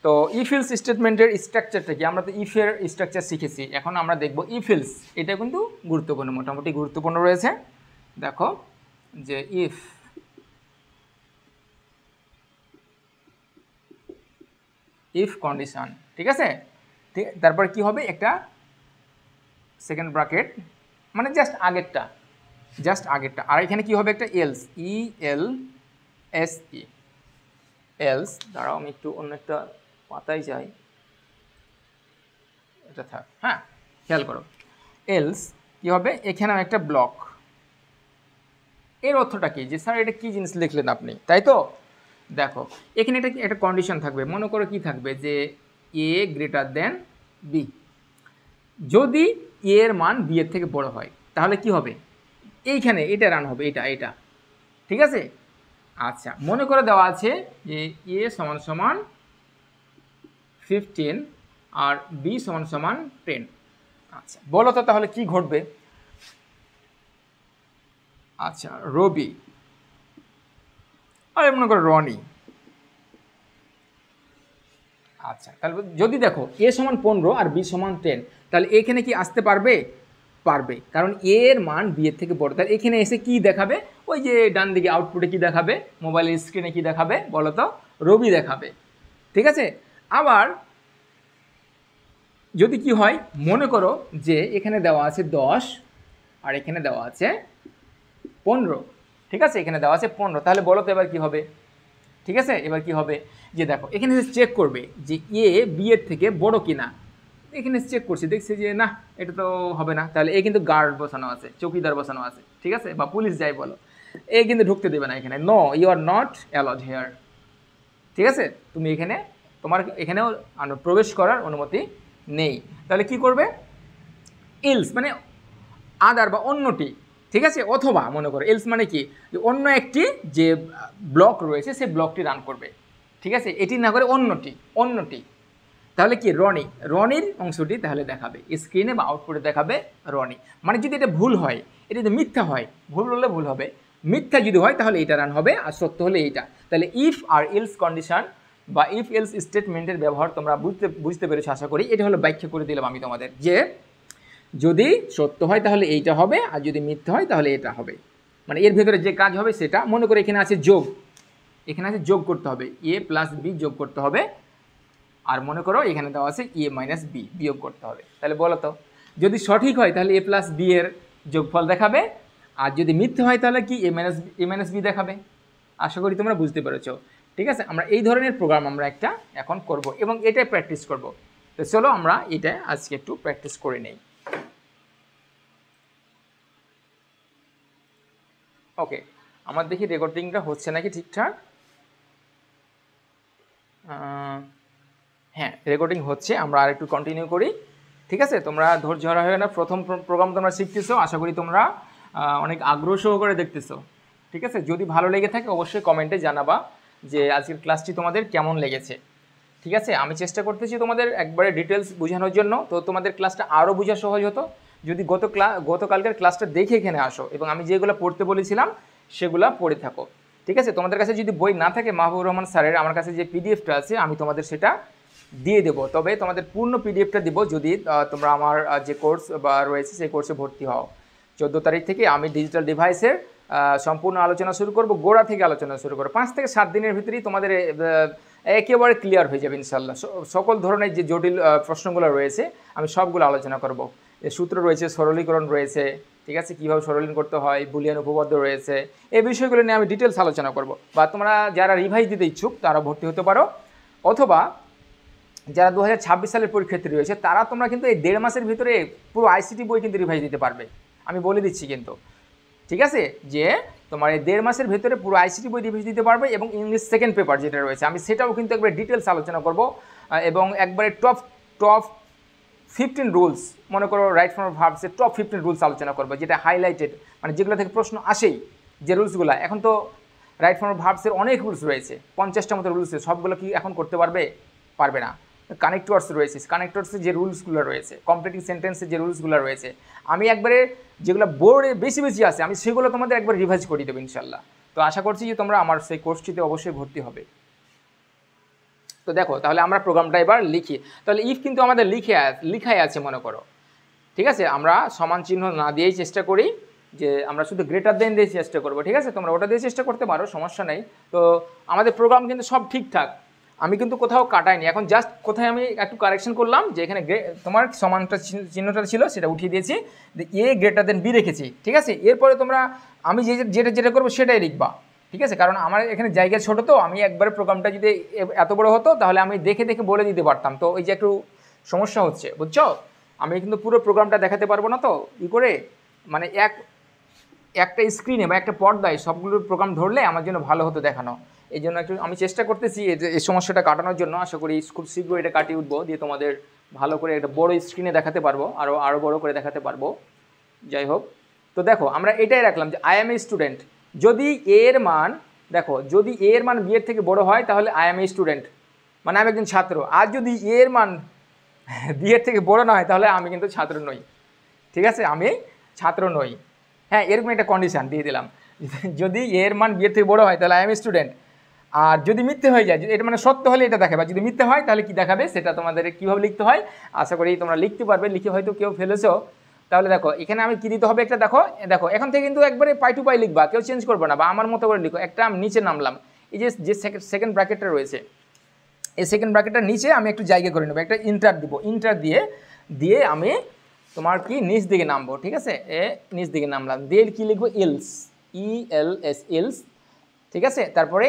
তো ইফিলস স্টেটমেন্টের স্ট্রাকচারটা কি, আমরা তো ইফের স্ট্রাকচার শিখেছি, এখন আমরা দেখব ইফিলস। এটা কিন্তু গুরুত্বপূর্ণ, মোটামুটি গুরুত্বপূর্ণ রয়েছে। দেখো যে ইফ কন্ডিশন, ঠিক আছে। তারপর কি হবে, একটা সেকেন্ড ব্র্যাকেট, মানে জাস্ট আগেরটা, আর এখানে কি হবে, একটা এলস, ELSE, এলস। দাঁড়াও আমি একটু অন্য একটা পাতায় যাই, এটা থাক, হ্যাঁ খেয়াল করো। এলস কি হবে, এখানেও একটা ব্লক। এর অর্থটা কি, যে স্যার এটা কী জিনিস লিখলেন আপনি, তাই তো। দেখো এখানে একটা কন্ডিশন থাকবে, মনে করো কি থাকবে, যে A গ্রেটার দেন B। যদি A এর মান B এর থেকে বড় হয় তাহলে কি হবে, এইখানে এটা রান হবে, এটা, ঠিক আছে। আচ্ছা, মনে করে দেওয়া আছে যে A সমান সমান 15 আর B সমান সমান 10। আচ্ছা বলো তো তাহলে কি ঘটবে। আচ্ছা, রবি, আর মনে করো রনি। আচ্ছা, তাহলে যদি দেখো A সমান 15 আর B সমান 10, তাহলে এখানে কি আসতে পারবে, কারণ A এর মান B এর থেকে বড়। তাহলে এখানে এসে কি দেখাবে, ওই যে ডান দিকে আউটপুটে কি দেখাবে, মোবাইলের স্ক্রিনে কি দেখাবে বলো তো, রবি দেখাবে, ঠিক আছে। আবার যদি কি হয়, মনে করো যে এখানে দেওয়া আছে 10 আর এখানে দেওয়া আছে 15, ঠিক আছে, এখানে দেওয়া আছে 15, তাহলে বলো তো এবার কি হবে, ঠিক আছে, এবার কি হবে যে দেখো এখানে চেক করবে যে এ বি এর থেকে বড় কিনা। এখানে চেক করছি, দেখছি যে না এটা তো হবে না, তাহলে এ কিন্তু গার্ড বসানো আছে, চৌকিদার বসানো আছে, ঠিক আছে, বা পুলিশ যাই বলো, এ কিন্তু ঢুকতে দেবে না এখানে। No, you are not allowed here. ঠিক আছে, তুমি এখানে তোমার এখানেও প্রবেশ করার অনুমতি নেই। তাহলে কি করবে, এলস মানে আদার বা অন্যটি, ঠিক আছে, অথবা মনে করো এলস মানে কি, যে অন্য একটি যে ব্লক রয়েছে সেই ব্লকটি রান করবে। ঠিক আছে, এটি না করে অন্যটি তাহলে কি রনির অংশটি তাহলে দেখাবে স্ক্রিনে বা আউটপুটে দেখাবে রনি। মানে যদি এটা ভুল হয়, এটা যদি মিথ্যা হয়, ভুল হলে ভুল হবে, মিথ্যা যদি হয় তাহলে এটা রান হবে, আর সত্য হলে এইটা। তাহলে ইফ আর এলস কন্ডিশন বা ইফ এলস স্টেটমেন্টের ব্যবহার তোমরা বুঝতে পেরেছো আশা করি। এটা হলো ব্যাখ্যা করে দিলাম আমি তোমাদের, যে যদি সত্য হয় তাহলে এইটা হবে, আর যদি মিথ্যা হয় তাহলে এটা হবে। মানে এর ভেতরে যে কাজ হবে সেটা, মনে করে এখানে আছে যোগ, এখানে আছে যোগ করতে হবে, এ প্লাস বি যোগ করতে হবে, আর মনে করো এখানে দেওয়া আছে এ মাইনাস বি বিয়োগ করতে হবে। তাহলে বলো তো, যদি সঠিক হয় তাহলে এ প্লাস বি এর যোগফল দেখাবে, আর যদি মিথ্যে হয় তাহলে কি এ মাইনাস বি দেখাবে। আশা করি তোমরা বুঝতে পেরেছো। ঠিক আছে, আমরা এই ধরনের প্রোগ্রাম আমরা একটা এখন করব এবং এটাই প্র্যাকটিস করব। তো চলো আমরা এটা আজকে একটু প্র্যাকটিস করে নেই। ওকে, আমার দেখি রেকর্ডিংটা হচ্ছে নাকি ঠিকঠাক। হ্যাঁ, রেকর্ডিং হচ্ছে, আমরা আর একটু কন্টিনিউ করি। ঠিক আছে, তোমরা ধৈর্য হারা হয়ে না, প্রথম প্রোগ্রাম তোমরা শিখতেছো, আশা করি তোমরা অনেক আগ্রহ সহকারে দেখতেছো। ঠিক আছে, যদি ভালো লেগে থাকে অবশ্যই কমেন্টে জানাবা যে আজকের ক্লাসটি তোমাদের কেমন লেগেছে। ঠিক আছে, আমি চেষ্টা করতেছি তোমাদের একবারে ডিটেলস বোঝানোর জন্য, তো তোমাদের ক্লাসটা আরও বোঝা সহজ হতো যদি গতকালকের ক্লাসটা দেখে এখানে আসো এবং আমি যেগুলো পড়তে বলেছিলাম সেগুলো পড়ে থাকো। ঠিক আছে, তোমাদের কাছে যদি বই না থাকে মাহবুবুর রহমান স্যারের, আমার কাছে যে পিডিএফটা আছে আমি তোমাদের সেটা দিয়ে দেবো, তবে তোমাদের পূর্ণ পিডিএফটা দিব যদি তোমরা আমার যে কোর্স বা রয়েছে সেই কোর্সে ভর্তি হও। 14 তারিখ থেকে আমি ডিজিটাল ডিভাইসের সম্পূর্ণ আলোচনা শুরু করব, গোড়া থেকে আলোচনা শুরু করব। 5 থেকে 7 দিনের ভিতরেই তোমাদের একেবারে ক্লিয়ার হয়ে যাবে ইনশাল্লাহ। সকল ধরনের যে জটিল প্রশ্নগুলো রয়েছে আমি সবগুলো আলোচনা করব। সূত্র রয়েছে, সরলীকরণ রয়েছে, ঠিক আছে, কীভাবে সরলীকরণ করতে হয়, বুলিয়ান উপপাদ্য রয়েছে, এই বিষয়গুলো নিয়ে আমি ডিটেলস আলোচনা করব। বা তোমরা যারা রিভাইজ দিতে ইচ্ছুক তারা ভর্তি হতে পারো, অথবা যারা 2026 সালের পরীক্ষার্থী রয়েছে তারা তোমরা কিন্তু এই 1.5 মাসের ভিতরে পুরো আইসিটি বই কিন্তু রিভাইজ দিতে পারবে, আমি বলে দিচ্ছি কিন্তু। ঠিক আছে, যে তোমার এই 1.5 মাসের ভেতরে পুরো আইসিটি বই রিভাইজ দিতে পারবে, এবং ইংলিশ সেকেন্ড পেপার যেটা রয়েছে আমি সেটাও কিন্তু একবার ডিটেলস আলোচনা করব, এবং একবারে টপ 15 রুলস, মনে করো রাইট ফর্ম অফ ভার্বসের টপ 15 রুলস আলোচনা করবো, যেটা হাইলাইটেড, মানে যেগুলো থেকে প্রশ্ন আসেই, যে রুলসগুলো। এখন তো রাইট ফর্ম অফ ভার্বসের অনেক রুলস রয়েছে, 50টার মতো রুলস, সবগুলো কি এখন করতে পারবে না। কানেক্টরস রয়েছে, কানেক্টরসের যে রুলসগুলো রয়েছে, কমপ্লিটিং সেন্টেন্সের যে রুলসগুলো রয়েছে, আমি একবারে যেগুলো বোর্ডে বেশি আছে আমি সেগুলো তোমাদের একবার রিভাইজ করে দেবো ইনশাল্লাহ। তো আশা করছি যে তোমরা আমার সেই কোর্সটিতে অবশ্যই ভর্তি হবে। তো দেখো, তাহলে আমরা প্রোগ্রামটা এবার লিখি। তাহলে ইফ কিন্তু আমাদের লিখাই আছে মনে করো। ঠিক আছে, আমরা সমান চিহ্ন না দিয়েই চেষ্টা করি, যে আমরা শুধু গ্রেটার দেন দিয়ে চেষ্টা করবো। ঠিক আছে, তোমরা ওটা দিয়ে চেষ্টা করতে পারো, সমস্যা নেই। তো আমাদের প্রোগ্রাম কিন্তু সব ঠিকঠাক, আমি কিন্তু কোথাও কাটাইনি। এখন জাস্ট কোথায় আমি একটু কারেকশন করলাম, যে এখানে তোমার সমানটা চিহ্নটা ছিল সেটা উঠিয়ে দিয়েছি, এ গ্রেটার দেন বি রেখেছি। ঠিক আছে, এরপরে তোমরা আমি যেটা করবো সেটাই লিখবা। ঠিক আছে, কারণ আমার এখানে জায়গা ছোটো, তো আমি একবারে প্রোগ্রামটা যদি এত বড় হতো তাহলে আমি দেখে বলে দিতে পারতাম, তো এই যে একটু সমস্যা হচ্ছে, বুঝছো। আমি কিন্তু পুরো প্রোগ্রামটা দেখাতে পারবো না, তো করে মানে একটা স্ক্রিনে বা একটা পর্দায় সবগুলোর প্রোগ্রাম ধরলে আমার জন্য ভালো হতো দেখানো। এই জন্য একটু আমি চেষ্টা করতেছি এই সমস্যাটা কাটানোর জন্য। আশা করি খুব শীঘ্রই এটা কাটিয়ে উঠবো, দিয়ে তোমাদের ভালো করে একটা বড় স্ক্রিনে দেখাতে পারবো, আরও বড় করে দেখাতে পারবো। যাই হোক, তো দেখো আমরা এটাই রাখলাম যে আই এম এ স্টুডেন্ট। যদি এর মান দেখো, যদি এর মান বি এর থেকে বড় হয় তাহলে আই এম এ স্টুডেন্ট, মানে আমি একজন ছাত্র। আর যদি এর মান বি এর থেকে বড় না হয় তাহলে আমি কিন্তু ছাত্র নই। ঠিক আছে, আমি ছাত্র নই। হ্যাঁ, এরকম একটা কন্ডিশান দিয়ে দিলাম, যদি এর মান বি এর থেকে বড় হয় তাহলে আই এম এ স্টুডেন্ট। আর যদি মিথ্যে হয়ে যায়, এটা মানে সত্য হলে এটা দেখাবে, যদি মিথ্যে হয় তাহলে কি দেখাবে সেটা তোমাদের কীভাবে লিখতে হয় আশা করি তোমরা লিখতে পারবে। লিখে হয়তো কেউ ফেলেছো, তাহলে দেখো এখানে আমি কী দিতে হবে একটা, দেখো এখন থেকে কিন্তু একবারে পাই টু পাই লিখবা, কেউ চেঞ্জ করবে না, বা আমার মতো করে লিখো। একটা আমি নিচে নামলাম, এই যে সেকেন্ড ব্র্যাকেটটা রয়েছে, এই সেকেন্ড ব্র্যাকেটটার নিচে আমি একটু জায়গা করে নেবো, একটা ইন্টার দিব, ইন্টার দিয়ে আমি তোমার কি নিচ দিকে নামবো। ঠিক আছে, নিচ দিকে নামলাম, দিয়ে কি লিখবো, ইলস, ELS, ইলস। ঠিক আছে, তারপরে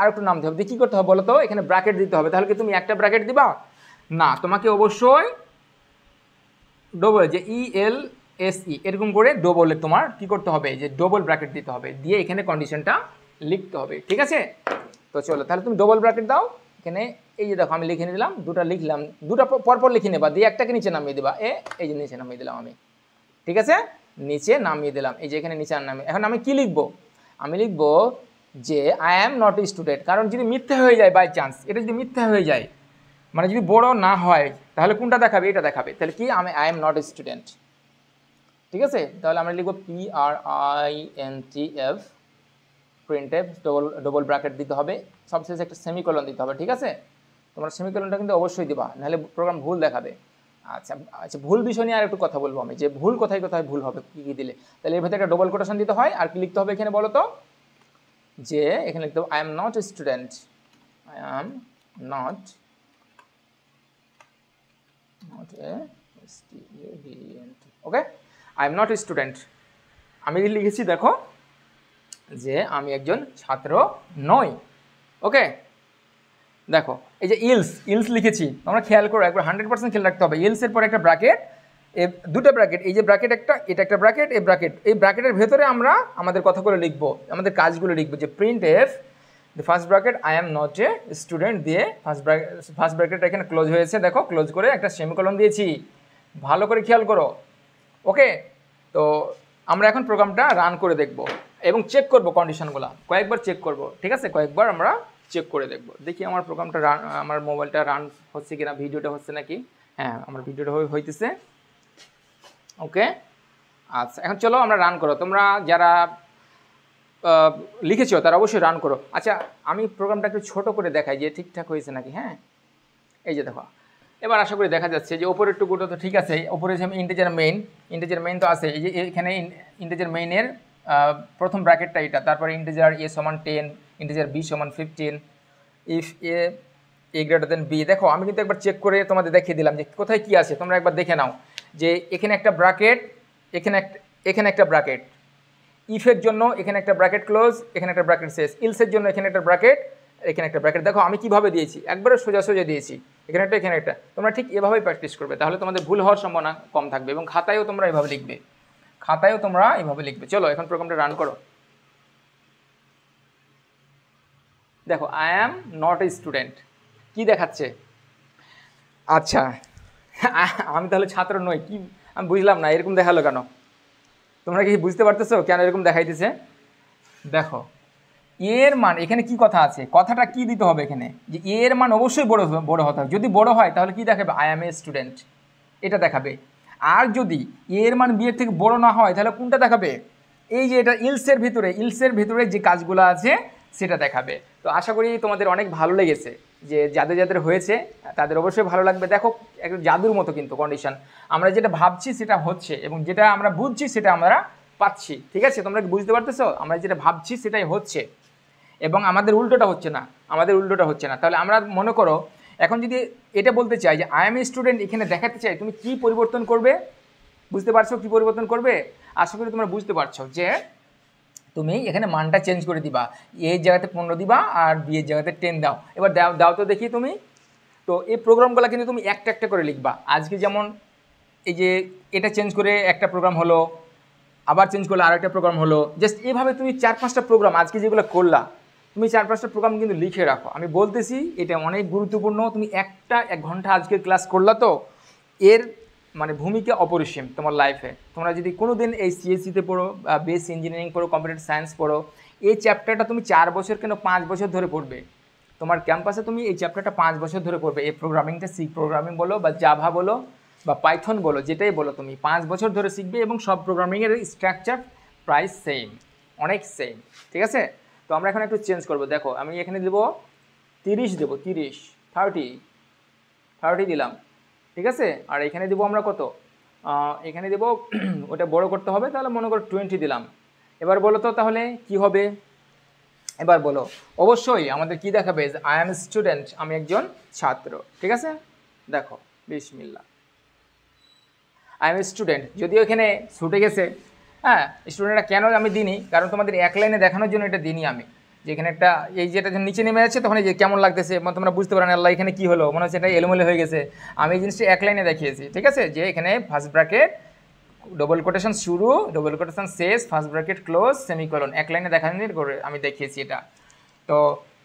আর একটু নামতে হবে, কী করতে হবে বলো তো, এখানে ব্র্যাকেট দিতে হবে। তাহলে কি তুমি একটা ব্র্যাকেট দিবা না, তোমাকে অবশ্যই ডবল, যে ELSE এরকম করে ডবলে তোমার কি করতে হবে, যে ডবল ব্র্যাকেট দিতে হবে, দিয়ে এখানে কন্ডিশনটা লিখতে হবে, ঠিক আছে। তো চলো তাহলে তুমি ডবল ব্র্যাকেট দাও এখানে। এই যে দেখো আমি লিখে নিলাম, দুটা লিখলাম, দুটা পরপর লিখে নেবা, দিয়ে একটাকে নিচে নামিয়ে দেবা, এই যে নিচে নামিয়ে দিলাম আমি, ঠিক আছে, নিচে নামিয়ে দিলাম, এই যে এখানে নিচে নামিয়ে। এখন আমি কি লিখবো, আমি লিখবো যে I am not a student. কারণ যদি মিথ্যা হয়ে যায় বাই চান্স, এটা যদি মিথ্যা হয়ে যায়, মানে যদি বড় না হয়, তাহলে কোনটা দেখাবে, এটা দেখাবে। তাহলে কি, আমি I am not a student, ঠিক আছে। তাহলে আমরা লিখবো PRINTF, প্রিন্টএফ, ডবল ব্র্যাকেট দিতে হবে, সবশেষে একটা সেমিকোলন দিতে হবে, ঠিক আছে। তোমরা সেমিকোলনটা কিন্তু অবশ্যই দিবা, নাহলে প্রোগ্রাম ভুল দেখাবে। আচ্ছা আচ্ছা, ভুল বিষয় নিয়ে আর একটু কথা বলবো আমি, যে ভুল কোথায় কোথায় ভুল হবে, কী কী দিলে। তাহলে এর ভেতরে একটা ডবল কোটেশন দিতে হয়, আর কি লিখতে হবে এখানে বলো তো, যে এখানে লিখতে হবে I am not a student, I am not a student, okay, I am not a student. আমি লিখেছি দেখো যে আমি একজন ছাত্র নই, ওকে। দেখো এই যে ইলস লিখেছি, তোমরা খেয়াল করো একবার, 100% খেয়াল রাখতে হবে। ইলসের পর একটা ব্র্যাকেট, দুটো ব্র্যাকেট, এই যে ব্র্যাকেট একটা, এটা একটা ব্র্যাকেট, এই ব্র্যাকেটের ভেতরে আমরা আমাদের কথাগুলো লিখবো, আমাদের কাজগুলো লিখবো, যে printf the first bracket I am not a student, দিয়ে ফার্স্ট ব্র্যাকেটটা এখানে ক্লোজ হয়েছে, দেখো ক্লোজ করে একটা সেমিকোলন দিয়েছি, ভালো করে খেয়াল করো, ওকে। তো আমরা এখন প্রোগ্রামটা রান করে দেখব এবং চেক করব কন্ডিশনগুলো, কয়েকবার চেক করব, ঠিক আছে, কয়েকবার আমরা চেক করে দেখব। দেখি আমার প্রোগ্রামটা রান, আমার মোবাইলটা রান হচ্ছে কিনা, ভিডিওটা হচ্ছে নাকি, হ্যাঁ আমার ভিডিওটা হইতেছে, ওকে। আচ্ছা এখন চলো আমরা রান করো, তোমরা যারা লিখেছো তারা অবশ্যই রান করো। আচ্ছা আমি প্রোগ্রামটা একটু ছোটো করে দেখাই যে ঠিকঠাক হয়েছে নাকি, হ্যাঁ এই যে দেখো, এবার আশা করি দেখা যাচ্ছে যে ওপরের টুকুটা তো ঠিক আছে, ওপরে যে ইন্টিজার মেইন তো আছে, এই যে এখানে ইন্টিজার মেইনের প্রথম ব্র্যাকেটটা এটা, তারপরে ইন্টিজার A সমান 10, ইন্টিজার B সমান 15, if A greater than B। দেখো আমি কিন্তু একবার চেক করে তোমাদের দেখিয়ে দিলাম যে কোথায় কি আছে, তোমরা একবার দেখে নাও, যে এখানে একটা ব্র্যাকেট, এখানে একটা ব্র্যাকেট, ইফের জন্য এখানে একটা ব্র্যাকেট ক্লোজ, এখানে একটা ব্র্যাকেট শেষ, ইলসের জন্য এখানে একটা ব্র্যাকেট, এখানে একটা ব্র্যাকেট। দেখো আমি কিভাবে দিয়েছি, একবারে সোজা দিয়েছি, এখানে একটা। তোমরা ঠিক এভাবেই প্র্যাকটিস করবে, তাহলে তোমাদের ভুল হওয়ার সম্ভাবনা কম থাকবে, এবং খাতায়ও তোমরা এভাবে লিখবে, চলো এখন প্রোগ্রামটা রান করো। দেখো I am not a student, কি দেখাচ্ছে, আচ্ছা আমি তাহলে ছাত্র নই, কি আমি বুঝলাম না, এরকম দেখালো কেন, তোমরা কি বুঝতে পারতেছো কেন এরকম দেখাইতেছে। দেখো এর মান, এখানে কি কথা আছে, কথাটা কি দিতে হবে এখানে, যে এর মান অবশ্যই বড় হতে হবে, যদি বড় হয় তাহলে কি দেখাবে, আই অ্যাম এ স্টুডেন্ট, এটা দেখাবে। আর যদি এর মান বিয়ের থেকে বড় না হয় তাহলে কোনটা দেখাবে, এই যে এটা ইলসের ভিতরে যে কাজগুলো আছে সেটা দেখাবে। তো আশা করি তোমাদের অনেক ভালো লেগেছে, যে যাদের হয়েছে তাদের অবশ্যই ভালো লাগবে। দেখো একটা জাদুর মতো কিন্তু কন্ডিশন, আমরা যেটা ভাবছি সেটা হচ্ছে, এবং যেটা আমরা বুঝছি সেটা আমরা পাচ্ছি, ঠিক আছে। তোমরা কি বুঝতে পারতেছো, আমরা যেটা ভাবছি সেটাই হচ্ছে, এবং আমাদের উল্টোটা হচ্ছে না। তাহলে আমরা মনে করো এখন যদি এটা বলতে চাই যে আই এম এ স্টুডেন্ট, এখানে দেখাতে চাই, তুমি কি পরিবর্তন করবে, বুঝতে পারছো কি পরিবর্তন করবে, আশা করি তোমরা বুঝতে পারছো, যে তুমি এখানে মানটা চেঞ্জ করে দিবা, এর জায়গাতে 15 দিবা আর বি এর জায়গাতে 10 দাও। এবার দাও তো দেখি তুমি। তো এই প্রোগ্রামগুলো কিন্তু তুমি একটা করে লিখবা, আজকে যেমন এই যে এটা চেঞ্জ করে একটা প্রোগ্রাম হলো, আবার চেঞ্জ করলে আর একটা প্রোগ্রাম হলো, জাস্ট এইভাবে তুমি 4-5টা প্রোগ্রাম আজকে যেগুলো করলা, তুমি 4-5টা প্রোগ্রাম কিন্তু লিখে রাখো। আমি বলতেছি এটা অনেক গুরুত্বপূর্ণ, তুমি 1 ঘন্টা আজকে ক্লাস করলা, তো এর মানে ভূমিকা অপরিসীম তোমার লাইফে। তোমরা যদি কোনো দিন এই সিএসসিতে পড়ো, বেস ইঞ্জিনিয়ারিং পড়ো, কম্পিউটার সায়েন্স পড়ো, এই চ্যাপ্টারটা তুমি 4 বছর কেন 5 বছর ধরে পড়বে, তোমার ক্যাম্পাসে তুমি এই চ্যাপ্টারটা 5 বছর ধরে পড়বে। এই প্রোগ্রামিংটা প্রোগ্রামিং বলো বা জাভা বলো বা পাইথন বলো, যেটাই বলো তুমি 5 বছর ধরে শিখবে, এবং সব প্রোগ্রামিংয়ের স্ট্রাকচার প্রায় সেম, অনেক সেম, ঠিক আছে। তো আমরা এখন একটু চেঞ্জ করবো, দেখো আমি এখানে দেবো 30, দেবো 30 দিলাম, ঠিক আছে। আর এখানে দেবো আমরা কত, এখানে দেবো ওটা বড় করতে হবে, তাহলে মনে করো 20 দিলাম। এবার বলো তো তাহলে কি হবে, এবার বলো, অবশ্যই আমাদের কি দেখাবে, আই এম স্টুডেন্ট, আমি একজন ছাত্র, ঠিক আছে। দেখো বিসমিল্লাহ, আই এম স্টুডেন্ট, যদিও এখানে ছুটে গেছে, হ্যাঁ স্টুডেন্টটা কেন আমি দিইনি, কারণ তোমাদের এক লাইনে দেখানোর জন্য এটা দিইনি আমি, যেখানে একটা এই যেটা যখন নিচে নেমে যাচ্ছে তখন এই যে কেমন লাগতেছে তোমরা বুঝতে পারো না আল্লাহ এখানে কী হলো, মনে হচ্ছে এটা এলোমেলো হয়ে গেছে। আমি এই জিনিসটা এক লাইনে দেখিয়েছি, ঠিক আছে, যে এখানে ফার্স্ট ব্র্যাকেট, ডবল কোটেশন শুরু, ডবল কোটেশন শেষ, ফার্স্ট ব্র্যাকেট ক্লোজ, সেমিকোলন, এক লাইনে দেখানোর করে আমি দেখিয়েছি এটা। তো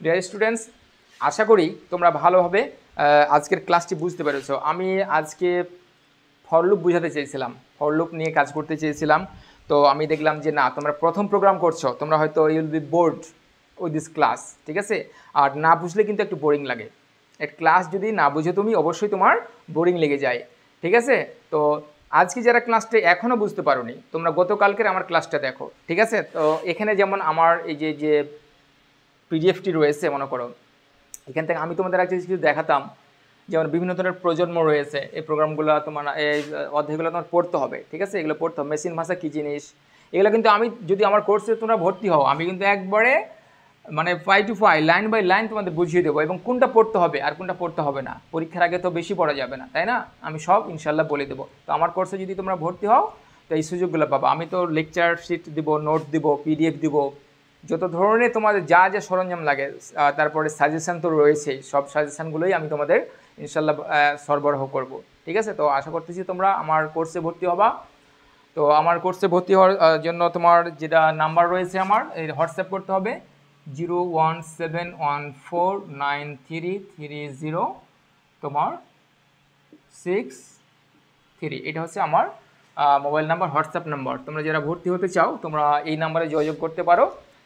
ডিয়ার স্টুডেন্টস, আশা করি তোমরা ভালোভাবে আজকের ক্লাসটি বুঝতে পেরেছো। আমি আজকে ফর লুপ বোঝাতে চেয়েছিলাম, ফর লুপ নিয়ে কাজ করতে চেয়েছিলাম। তো আমি দেখলাম যে না, তোমরা প্রথম প্রোগ্রাম করছো, তোমরা হয়তো you'll be board with this class, ঠিক আছে। আর না বুঝলে কিন্তু একটু বোরিং লাগে, এক ক্লাস যদি না বুঝে তুমি অবশ্যই তোমার বোরিং লেগে যায়, ঠিক আছে। তো আজকে যারা ক্লাসটা এখনও বুঝতে পারোনি, তোমরা গতকালকের আমার ক্লাসটা দেখো, ঠিক আছে। তো এখানে যেমন আমার এই যে পিডিএফটি রয়েছে, মনে করো এখান থেকে আমি তোমাদের আজকে কিছু দেখাতাম, যেমন বিভিন্ন ধরনের প্রজন্ম রয়েছে, এই প্রোগ্রামগুলো তোমার এই অধ্যায়গুলো তোমার পড়তে হবে, ঠিক আছে, এগুলো পড়তে হবে। মেশিন ভাষা কী জিনিস, এগুলো কিন্তু আমি যদি আমার কোর্সে তোমরা ভর্তি হও, আমি কিন্তু একবারে মানে 5 to 5 লাইন বাই লাইন তোমাদের বুঝিয়ে দেবো, এবং কোনটা পড়তে হবে আর কোনটা পড়তে হবে না। পরীক্ষার আগে তো বেশি পড়া যাবে না, তাই না, আমি সব ইনশাল্লাহ বলে দেবো। তো আমার কোর্সে যদি তোমরা ভর্তি হও তো এই সুযোগগুলো পাবো। আমি তো লেকচার শিট দিব, নোট দিব, পিডিএফ দিব, যত ধরনের তোমাদের যা যা সরঞ্জাম লাগে, তারপরে সাজেশান তো রয়েছেই, সব সাজেশানগুলোই আমি তোমাদের ইনশাল্লাহ সরবরাহ করব, ঠিক আছে। তো আশা করতেছি তোমরা আমার কোর্সে ভর্তি হবা। তো আমার কোর্সে ভর্তি হওয়ার জন্য তোমার যেটা নাম্বার রয়েছে, আমার এই হোয়াটসঅ্যাপ করতে হবে 017149330 তোমার 63, এটা হচ্ছে আমার মোবাইল নাম্বার, হোয়াটসঅ্যাপ নাম্বার। তোমরা যারা ভর্তি হতে চাও তোমরা এই নাম্বারে যোগাযোগ করতে পারো,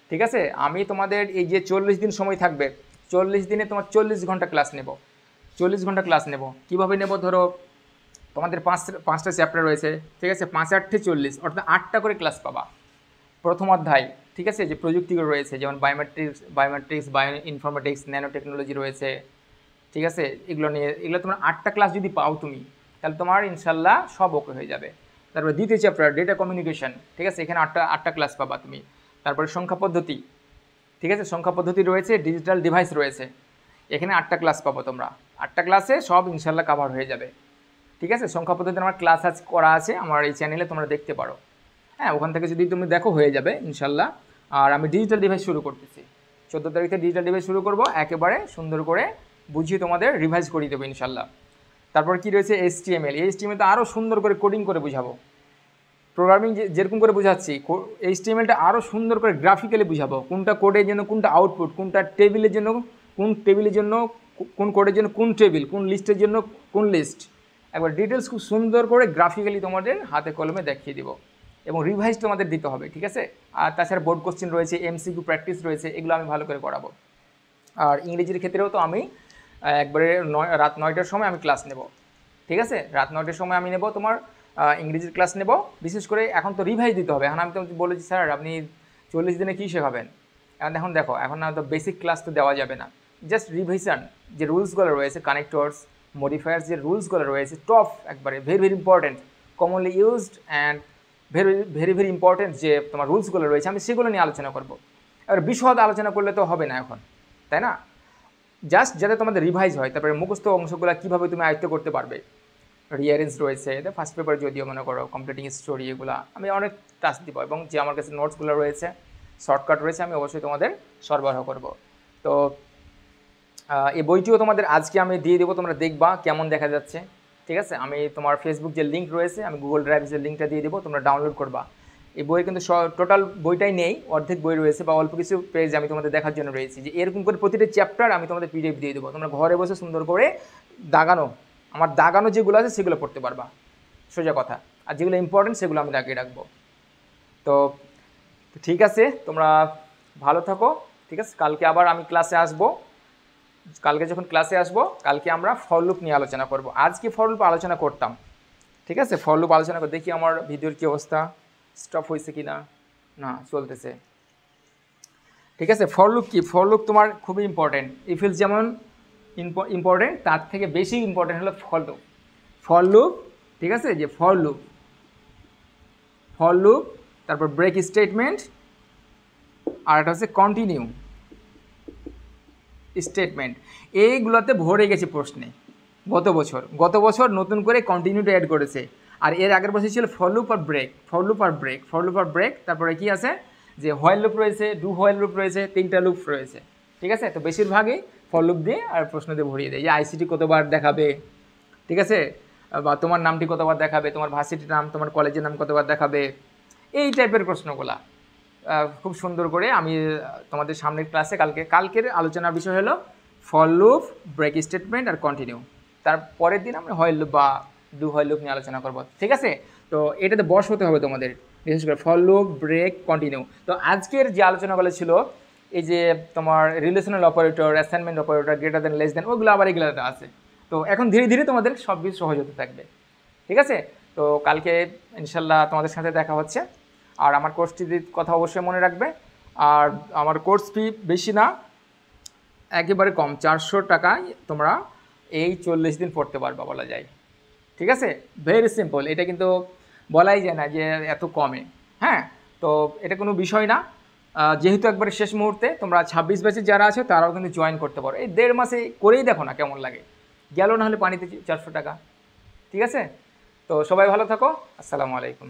ঠিক আছে। আমি তোমাদের এই যে 40 দিন সময় থাকবে, 40 দিনে তোমার 40 ঘন্টা ক্লাস নেব, 40 ঘন্টা ক্লাস নেব। কীভাবে নেব, ধরো তোমাদের পাঁচটা চ্যাপ্টার রয়েছে, ঠিক আছে, 5 8 40, অর্থাৎ 8টা করে ক্লাস পাবা প্রথম অধ্যায়, ঠিক আছে। যে প্রযুক্তিগুলো রয়েছে, যেমন biometrics, bio informatics, nano technology রয়েছে, ঠিক আছে, এগুলো তোমার 8টা ক্লাস যদি পাও তুমি, তাহলে তোমার ইনশাল্লাহ সব ওকে হয়ে যাবে। তারপরে দ্বিতীয় চ্যাপ্টার ডেটা কমিউনিকেশন, ঠিক আছে, এখানে 8টা ক্লাস পাবা তুমি। তারপরে সংখ্যা পদ্ধতি, ঠিক আছে, সংখ্যা পদ্ধতি রয়েছে, ডিজিটাল ডিভাইস রয়েছে, এখানে 8টা ক্লাস পাবো তোমরা। 8টা ক্লাসে সব ইনশাল্লাহ কভার হয়ে যাবে, ঠিক আছে। সংখ্যা পদ্ধতির আমার ক্লাস করা আছে আমার এই চ্যানেলে, তোমরা দেখতে পারো, হ্যাঁ, ওখান থেকে যদি তুমি দেখো হয়ে যাবে ইনশাল্লাহ। আর আমি ডিজিটাল ডিভাইস শুরু করতেছি, 14 তারিখে ডিজিটাল ডিভাইস শুরু করব, একেবারে সুন্দর করে বুঝিয়ে তোমাদের রিভাইজ করিয়ে দেবো ইনশাল্লাহ। তারপর কি রয়েছে, HTML তো আরও সুন্দর করে কোডিং করে বুঝাবো। প্রোগ্রামিং যেরকম করে বুঝাচ্ছি, HTMLটা আরও সুন্দর করে গ্রাফিক্যালি বুঝাবো, কোনটা কোডের জন্য কোনটা আউটপুট, কোনটা টেবিলের জন্য কোন টেবিলের জন্য কোন কোডের জন্য কোন টেবিল, কোন লিস্টের জন্য কোন লিস্ট, একবার ডিটেলস খুব সুন্দর করে গ্রাফিক্যালি তোমাদের হাতে কলমে দেখিয়ে দিব, এবং রিভাইজ তোমাদের দিতে হবে, ঠিক আছে। আর তাছাড়া বোর্ড কোশ্চেন রয়েছে, MCQ প্র্যাকটিস রয়েছে, এগুলো আমি ভালো করে করাবো। আর ইংরেজির ক্ষেত্রেও তো আমি একবারে রাত 9টার সময় আমি ক্লাস নেব, ঠিক আছে, রাত 9টার সময় আমি নেব তোমার ইংরেজির ক্লাস নেব। বিশেষ করে এখন তো রিভাইজ দিতে হবে, এখন আমি তো বলেছি স্যার আপনি 40 দিনে কী শেখাবেন, এখন দেখো, এখন না তো বেসিক ক্লাস তো দেওয়া যাবে না, জাস্ট রিভিশন, যে রুলসগুলো রয়েছে, কানেক্টরস, মডিফায়ার্স, যে রুলসগুলো রয়েছে টপ একবারে very very important, commonly used and very very very important যে তোমার রুলসগুলো রয়েছে, আমি সেগুলো নিয়ে আলোচনা করব। এবার বিশদ আলোচনা করলে তো হবে না এখন, তাই না, জাস্ট যাতে তোমাদের রিভাইজ হয়। তারপরে মুখস্থ অংশগুলো কীভাবে তুমি আয়ত্ত করতে পারবে, রিয়ারেঞ্জ রয়েছে, ফার্স্ট পেপার যদিও মনে করো, কমপ্লিটিং স্টোরি, এগুলো আমি অনেক টাস্ক দিব, এবং যে আমার কাছে নোটসগুলো রয়েছে, শর্টকাট রয়েছে, আমি অবশ্যই তোমাদের সরবরাহ করব। তো এই বইটিও তোমাদের আজকে আমি দিয়ে দেবো, তোমরা দেখবা কেমন দেখা যাচ্ছে, ঠিক আছে। আমি তোমার ফেসবুক যে লিঙ্ক রয়েছে, আমি গুগল ড্রাইভ যে লিঙ্কটা দিয়ে দেবো, তোমরা ডাউনলোড করবা। এই বইয়ে কিন্তু টোটাল বইটাই নেই, অর্ধেক বই রয়েছে, বা অল্প কিছু পেজ আমি তোমাদের দেখার জন্য রয়েছি, যে এরকম করে প্রতিটা চ্যাপ্টার আমি তোমাদের PDF দিয়ে দেবো, তোমরা ঘরে বসে সুন্দর করে দাগানো, আমার দাগানো যেগুলো আছে সেগুলো পড়তে পারবা, সোজা কথা। আর যেগুলো ইম্পর্টেন্ট সেগুলো আমি দাগিয়ে রাখবো। তো ঠিক আছে, তোমরা ভালো থাকো, ঠিক আছে। কালকে আবার আমি ক্লাসে আসবো, কালকে যখন ক্লাসে আসবো, কালকে আমরা ফর লুপ নিয়ে আলোচনা করব। আজকে ফর লুপ আলোচনা করতাম, ঠিক আছে, ফর লুপ আলোচনা করে দেখি আমার ভিডিওর কী অবস্থা, স্টপ হয়েছে কি না, না চলতেছে, ঠিক আছে। ফর লুপ কি, ফর লুপ তোমার খুবই ইম্পর্টেন্ট, ইফ ইলস যেমন ইম্পর্টেন্ট, তার থেকে বেশি ইম্পর্টেন্ট হলো ফর লুপ। ফর লুপ, ঠিক আছে, যে ফর লুপ, তারপর ব্রেক স্টেটমেন্ট, আর একটা হচ্ছে কন্টিনিউ স্টেটমেন্ট, এইগুলোতে ভরে গেছে প্রশ্নে। গত বছর নতুন করে কন্টিনিউটা অ্যাড করেছে, আর এর আগের বছর ছিল ফর লুপ আর ব্রেক, তারপরে কি আছে, যে হোয়াইল লুপ রয়েছে, ডু হোয়াইল লুপ রয়েছে, 3টা লুপ রয়েছে। ঠিক আছে, তো বেশিরভাগই ফর লুপ দিয়ে আর প্রশ্ন দিয়ে ভরিয়ে দেয় যে আইসিটি কতবার দেখাবে, ঠিক আছে, বা তোমার নামটি কতবার দেখাবে, তোমার ভার্সিটির নাম, তোমার কলেজের নাম কতবার দেখাবে, এই টাইপের প্রশ্নগুলা খুব সুন্দর করে আমি তোমাদের সামনের ক্লাসে কালকের আলোচনার বিষয় হলো ফর লুপ, ব্রেক স্টেটমেন্ট আর কন্টিনিউ। তার পরের দিন আমরা হোয়াইল লুপ বা ডু হোয়াইল লুপ নিয়ে আলোচনা করব। ঠিক আছে, তো এটাতে বশ হতে হবে তোমাদের, বিশেষ করে ফর লুপ, ব্রেক, কন্টিনিউ। তো আজকের যে আলোচনাগুলো ছিল এই যে তোমার relational operator, assignment operator, greater than, less than, ওগুলো আবার এগুলোতে আছে। তো এখন ধীরে ধীরে তোমাদের সব কিছু সহজ হতে থাকবে। ঠিক আছে, তো কালকে ইনশাল্লাহ তোমাদের সাথে দেখা হচ্ছে। আর আমার কোর্সটির কথা অবশ্যই মনে রাখবে। আর আমার কোর্স ফি বেশি না, একেবারে কম, 400 টাকায় তোমরা এই 40 দিন পড়তে পারবা বলা যায়। ঠিক আছে, ভেরি সিম্পল, এটা কিন্তু বলাই যায় না যে এত কমে। হ্যাঁ, তো এটা কোনো বিষয় না। যেহেতু একবারে শেষ মুহূর্তে, তোমরা 26 ব্যাচে যারা আছে তারাও কিন্তু জয়েন করতে পারো। এই 1.5 মাসে করেই দেখো না কেমন লাগে, গেল না হলে পানিতে 400 টাকা। ঠিক আছে, তো সবাই ভালো থাকো, আসসালামু আলাইকুম।